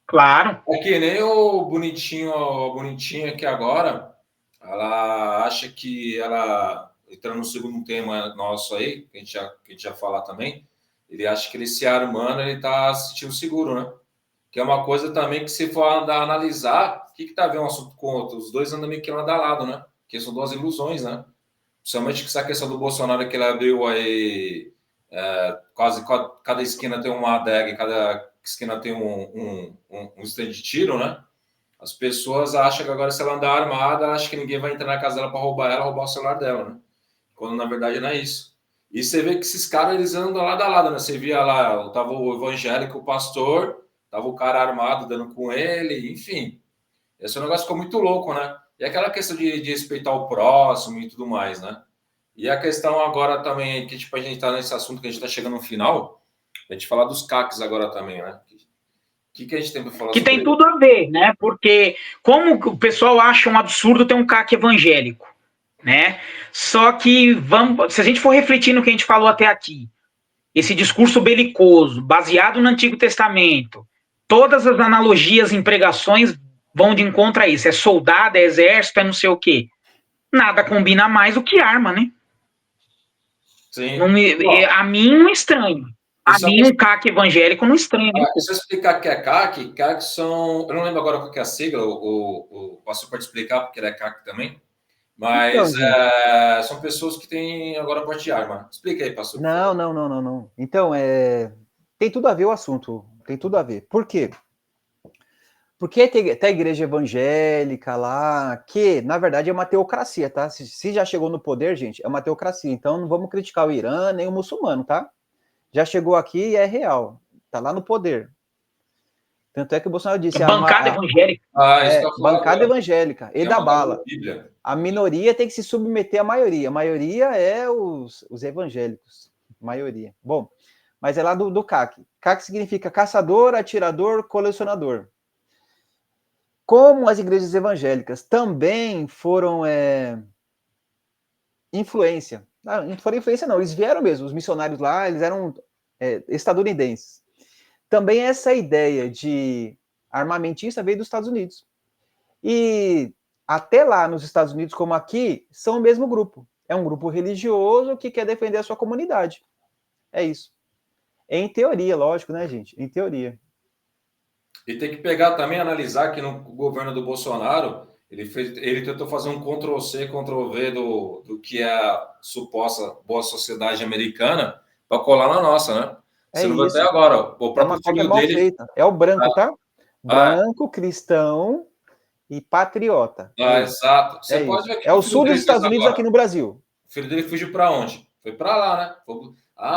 Claro. É que nem o bonitinho, a bonitinha que agora, ela acha que ela, entrando no segundo tema nosso aí, que a gente já falar também, ele acha que ele se armando, ele tá se sentindo seguro, né? Que é uma coisa também que se for analisar, o que tá a ver um assunto com o outro? Os dois andam meio que lado a lado, né? Que são duas ilusões, né? Principalmente com essa questão do Bolsonaro, que ele abriu aí quase cada esquina tem uma adega, cada esquina tem um stand de tiro, né? As pessoas acham que agora se ela andar armada, acha que ninguém vai entrar na casa dela para roubar o celular dela, né? Quando na verdade não é isso. E você vê que esses caras, eles andam lado a lado, né? Você via lá, tava o evangélico, o pastor, tava o cara armado dando com ele, enfim. Esse negócio ficou muito louco, né? E aquela questão de respeitar o próximo e tudo mais, né? E a questão agora também, que tipo, a gente tá nesse assunto que a gente tá chegando no final, a gente falar dos CACs agora também, né? O que a gente tem para falar que sobre tem tudo a ver, né? Porque como o pessoal acha um absurdo ter um CAC evangélico, né? Só que se a gente for refletir no que a gente falou até aqui, esse discurso belicoso, baseado no Antigo Testamento, todas as analogias em pregações vão de encontro a isso. É soldado, é exército, é não sei o quê. Nada combina mais do que arma, né? Sim. A mim não estranho. A mim um CAC evangélico não estranho. Se eu explicar o que é CAC são... Eu não lembro agora qual que é a sigla, o pastor pode explicar, porque ele é CAC também. Mas então, são pessoas que têm agora porte de arma. Explica aí, pastor. Não. Então, tem tudo a ver o assunto. Tem tudo a ver. Por quê? Porque tem a igreja evangélica lá, que, na verdade, é uma teocracia, tá? Se já chegou no poder, gente, é uma teocracia. Então, não vamos criticar o Irã nem o muçulmano, tá? Já chegou aqui e é real. Tá lá no poder. Tanto é que o Bolsonaro disse... bancada evangélica. Bancada evangélica. E da bala. A minoria tem que se submeter à maioria. A maioria é os evangélicos. Maioria. Bom, mas é lá do CAC. CAC significa caçador, atirador, colecionador. Como as igrejas evangélicas também foram influência. Não foram influência, não. Eles vieram mesmo. Os missionários lá, eles eram estadunidenses. Também essa ideia de armamentista veio dos Estados Unidos. E até lá nos Estados Unidos, como aqui, são o mesmo grupo. É um grupo religioso que quer defender a sua comunidade. É isso. Em teoria, lógico, né, gente? Em teoria. E tem que pegar também, analisar que no governo do Bolsonaro, ele tentou fazer um Ctrl-C, Ctrl-V do que é a suposta boa sociedade americana para colar na nossa, né? Você não vai até agora. O próprio filho dele... feita. É o branco, tá? Branco, cristão e patriota. Exato. Você pode ver que o sul dos Estados Unidos aqui no Brasil. O filho dele fugiu para onde? Foi para lá, né?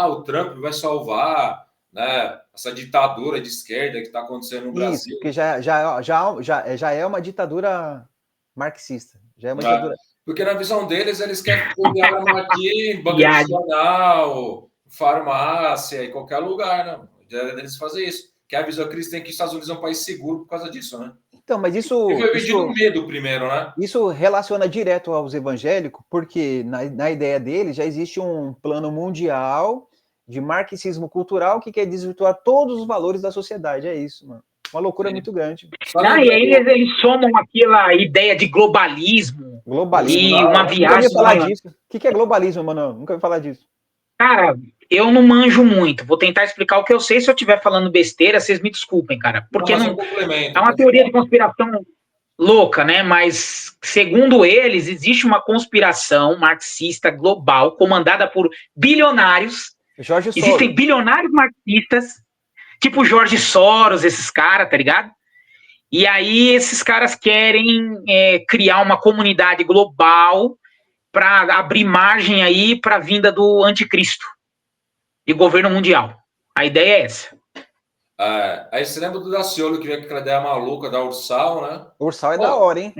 O Trump vai salvar, né, essa ditadura de esquerda que está acontecendo no Brasil. Isso, porque já é uma ditadura marxista. Já é uma ditadura... Porque na visão deles, eles querem vender arma aqui, banco nacional, farmácia, em qualquer lugar, né? deles fazer isso. Que a visão que eles têm que os Estados Unidos é um país seguro por causa disso, né? Então, mas isso... E foi vendido no medo primeiro, né? Isso relaciona direto aos evangélicos, porque na ideia deles já existe um plano mundial de marxismo cultural que quer desvirtuar todos os valores da sociedade. É isso, mano. Uma loucura muito grande. E aí eles somam aquela ideia de globalismo. Globalismo. E uma Nunca viagem. ouvi falar disso. O que é globalismo, mano? Nunca ouvi falar disso. Cara, eu não manjo muito. Vou tentar explicar o que eu sei. Se eu estiver falando besteira, vocês me desculpem, cara. Porque não é uma teoria de conspiração louca, né? Mas, segundo eles, existe uma conspiração marxista global comandada por bilionários. Jorge Soros. Existem bilionários marxistas, tipo Jorge Soros, esses caras, tá ligado? E aí esses caras querem criar uma comunidade global para abrir margem aí para a vinda do anticristo e governo mundial. A ideia é essa. Aí você lembra do Daciolo, que veio com aquela ideia maluca da Ursal, né? O Ursal é da hora, hein?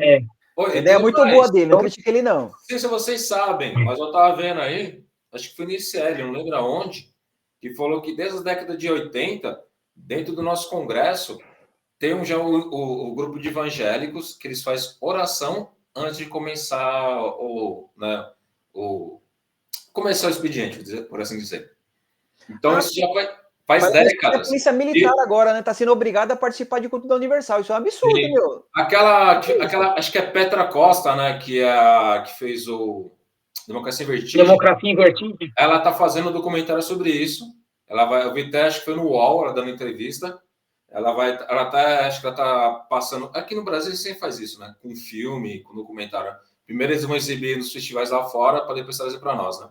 A ideia é muito boa dele, não critica ele, não. Não sei se vocês sabem, mas eu tava vendo aí, acho que foi no ICL, não lembro aonde, que falou que desde a década de 80, dentro do nosso Congresso, tem já o grupo de evangélicos que eles fazem oração antes de começar começar o expediente, por assim dizer. Então, isso já faz décadas. A polícia militar agora, né? Tá sendo obrigada a participar de culto da Universal. Isso é um absurdo, meu. Aquela, acho que é Petra Costa, né? Que fez o Democracia em Vertigem. Democracia em Vertigem. Ela tá fazendo um documentário sobre isso. Eu vi até, acho que foi no UOL, ela dando entrevista. Acho que ela tá passando. Aqui no Brasil sempre faz isso, né? Com filme, com documentário. Primeiro eles vão exibir nos festivais lá fora, para depois trazer para nós, né?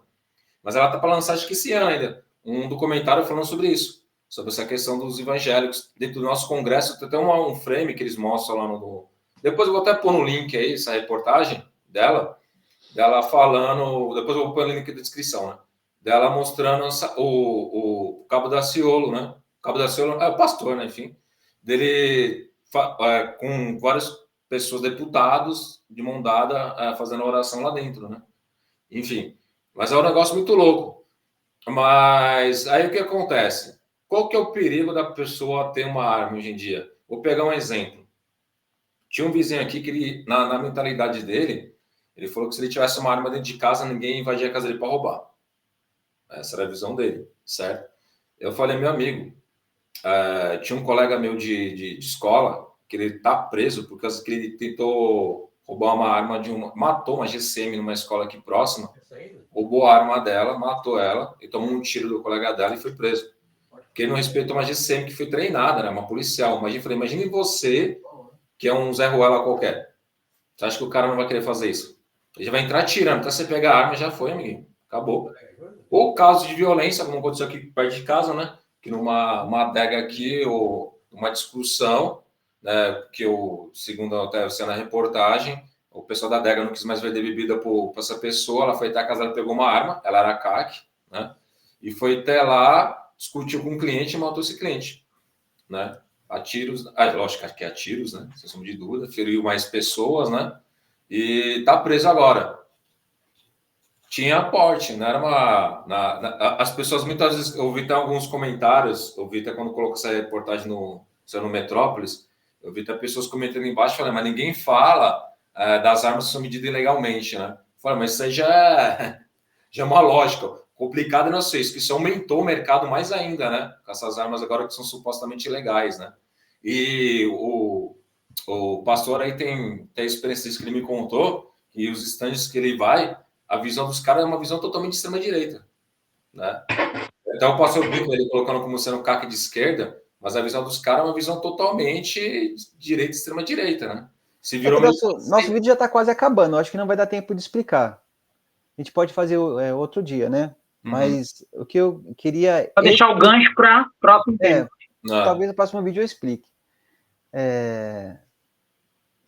Mas ela tá para lançar, acho que esse ano ainda, um documentário falando sobre isso, sobre essa questão dos evangélicos. Dentro do nosso congresso, tem até um frame que eles mostram lá no. Depois eu vou até pôr no link aí, essa reportagem dela falando. Depois eu vou pôr no link da descrição, né? Dela mostrando o Cabo Daciolo, né? O Cabo Daciolo é o pastor, né? Enfim, dele com várias pessoas, deputados, de mão dada, fazendo oração lá dentro, né? Enfim, mas é um negócio muito louco. Mas aí o que acontece? Qual que é o perigo da pessoa ter uma arma hoje em dia? Vou pegar um exemplo. Tinha um vizinho aqui que ele, na mentalidade dele, ele falou que se ele tivesse uma arma dentro de casa, ninguém invadia a casa dele para roubar. Essa era a visão dele, certo? Eu falei, meu amigo, tinha um colega meu de escola que ele tá preso por causa que ele tentou roubar uma arma matou uma GCM numa escola aqui próxima, roubou a arma dela, matou ela, e tomou um tiro do colega dela e foi preso. Porque ele não respeitou uma GCM que foi treinada, né? Uma policial. Imagine você, que é um Zé Ruela qualquer. Você acha que o cara não vai querer fazer isso? Ele já vai entrar tirando, até você pegar a arma, já foi, amiguinho. Acabou. Ou caso de violência, como aconteceu aqui perto de casa, né? Que numa adega aqui, ou uma discussão, né? Que segundo até você na reportagem, o pessoal da adega não quis mais vender bebida para essa pessoa, ela foi até a casa, ela pegou uma arma, ela era CAC, né? E foi até lá, discutiu com o cliente e matou esse cliente, né? A tiros, lógico que é a tiros, né? Sem sombra de dúvida, feriu mais pessoas, né? E tá preso agora. Tinha porte, não era as pessoas muitas vezes, eu vi até alguns comentários, eu vi até quando colocou essa reportagem no Metrópolis, eu vi até pessoas comentando embaixo, falando, mas ninguém fala das armas que são medidas ilegalmente, né? Falei, mas isso aí já é uma lógica. Complicado não sei, isso aumentou o mercado mais ainda, né? Com essas armas agora que são supostamente ilegais, né? E o pastor aí tem experiência que ele me contou, que os estandes que ele vai, a visão dos caras é uma visão totalmente de extrema-direita, né? Então, o pastor Bico, ele colocando como sendo CAC de esquerda, mas a visão dos caras é uma visão totalmente direita, extrema-direita, né? Se virou nosso vídeo já está quase acabando, eu acho que não vai dar tempo de explicar. A gente pode fazer outro dia, né? Mas o que eu queria... Vou deixar o gancho para o próximo vídeo. Talvez no próximo vídeo eu explique.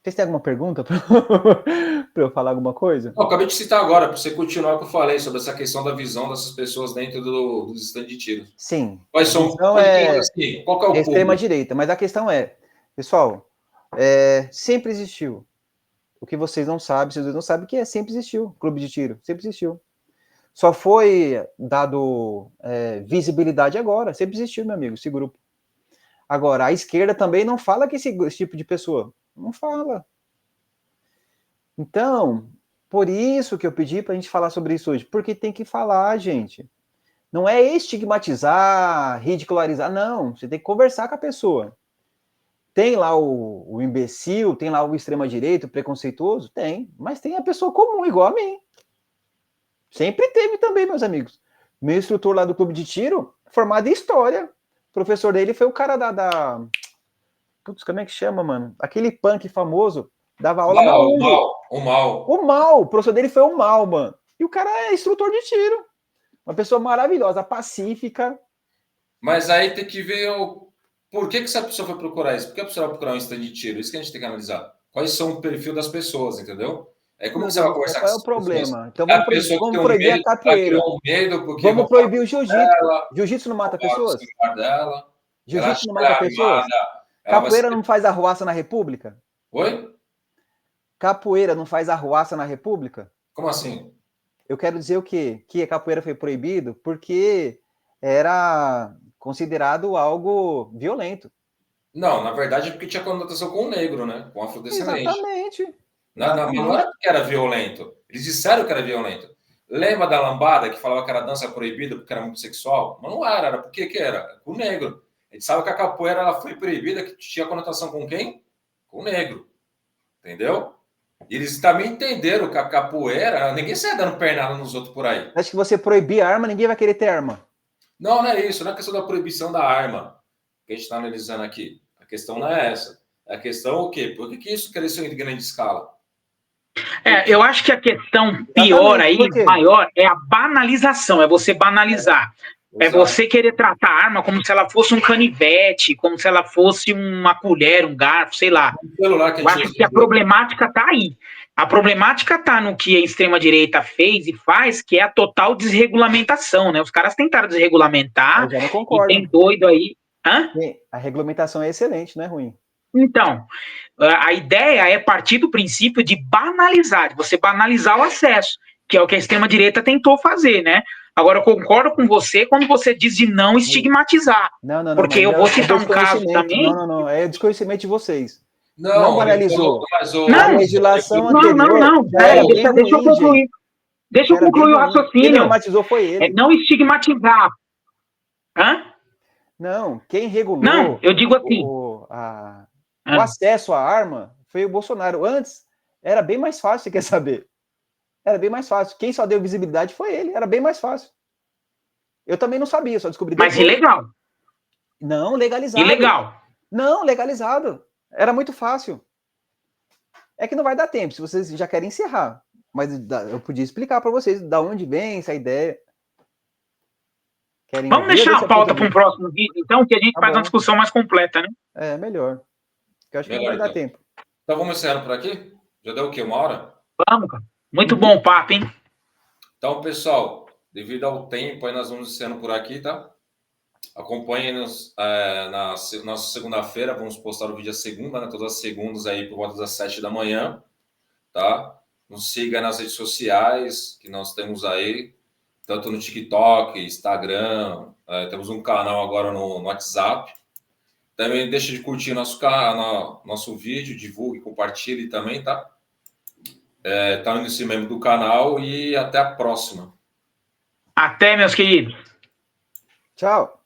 Vocês têm alguma pergunta para eu falar alguma coisa? Eu acabei de citar agora, para você continuar o que eu falei sobre essa questão da visão dessas pessoas dentro dos estandes de tiro. Sim. Quais são? Então qual que é o extrema-direita, mas a questão é, pessoal, sempre existiu. O que vocês não sabem, vocês não sabem que sempre existiu clube de tiro, sempre existiu. Só foi dado visibilidade agora. Sempre existiu, meu amigo, esse grupo. Agora, a esquerda também não fala que esse tipo de pessoa. Não fala. Então, por isso que eu pedi para a gente falar sobre isso hoje. Porque tem que falar, gente. Não é estigmatizar, ridicularizar. Não, você tem que conversar com a pessoa. Tem lá o imbecil, tem lá o extrema-direita, o preconceituoso? Tem. Mas tem a pessoa comum, igual a mim. Sempre teve também, meus amigos. Meu instrutor lá do clube de tiro, formado em história. O professor dele foi o cara da... Putz, como é que chama, mano? Aquele punk famoso, dava aula na USP. O Mal. O professor dele foi o Mal, mano. E o cara é instrutor de tiro. Uma pessoa maravilhosa, pacífica. Mas aí tem que ver por que essa pessoa foi procurar isso. Por que a pessoa vai procurar um stand de tiro? Isso que a gente tem que analisar. Quais são o perfil das pessoas, entendeu? É como você vai conversar com essas pessoas? Qual é o problema? Então vamos proibir a capoeira. Vamos proibir o jiu-jitsu. Jiu-jitsu não mata pessoas? Jiu-jitsu não mata pessoas? Capoeira não faz arruaça na República? Oi? Capoeira não faz arruaça na República? Como assim? Eu quero dizer o quê? Que a capoeira foi proibido porque era considerado algo violento. Não, na verdade é porque tinha conotação com o negro, né? Com afrodescendente. Exatamente. Não era porque era violento. Eles disseram que era violento. Lembra da lambada que falava que era dança proibida porque era muito sexual? Mas não era porque que era? Com o negro. A gente sabe que a capoeira ela foi proibida, que tinha conotação com quem? Com o negro. Entendeu? E eles também entenderam que a capoeira, ninguém sai dando pernada nos outros por aí. Acho que você proibir a arma, ninguém vai querer ter arma. Não é isso. Não é questão da proibição da arma que a gente está analisando aqui. A questão não é essa. A questão é o quê? Por que isso cresceu em grande escala? Eu acho que a questão pior aí, maior, é a banalização, é você banalizar. É você querer tratar a arma como se ela fosse um canivete, como se ela fosse uma colher, um garfo, sei lá. Eu acho que a problemática está aí. A problemática está no que a extrema-direita fez e faz, que é a total desregulamentação, né? Os caras tentaram desregulamentar. Eu já não concordo. E tem doido aí. Hã? A regulamentação é excelente, não é ruim. Então, a ideia é partir do princípio de banalizar, de você banalizar o acesso, que é o que a extrema-direita tentou fazer, né? Agora, eu concordo com você quando você diz de não estigmatizar. Não, porque eu vou citar um caso também... Não, é desconhecimento de vocês. Não banalizou. Não, a legislação anterior... Não, deixa eu concluir. Deixa eu concluir o raciocínio. Quem normatizou foi ele. É não estigmatizar. Hã? Não, quem regulou... Não, eu digo assim... O acesso à arma foi o Bolsonaro. Antes, era bem mais fácil, você quer saber? Era bem mais fácil. Quem só deu visibilidade foi ele. Era bem mais fácil. Eu também não sabia, só descobri depois. Mas ilegal. Não, legalizado. Ilegal. Não, legalizado. Era muito fácil. É que não vai dar tempo, se vocês já querem encerrar. Mas eu podia explicar para vocês da onde vem essa ideia. Vamos deixar a pauta para um próximo vídeo, então, que a gente faz uma discussão mais completa, né? É, melhor. Eu acho que não vai dar tempo. Então vamos encerrando por aqui? Já deu o quê? 1 hora? Vamos, cara. Muito bom o papo, hein? Então, pessoal, devido ao tempo, aí nós vamos encerrando por aqui, tá? Acompanhem-nos na nossa segunda-feira. Vamos postar o vídeo a segunda, né? Todas as segundas aí por volta das 7 da manhã, tá? Nos siga nas redes sociais que nós temos aí, tanto no TikTok, Instagram, temos um canal agora no WhatsApp. Também deixa de curtir nosso vídeo, divulgue, compartilhe também, tá? Tá nesse membro do canal e até a próxima. Até, meus queridos. Tchau.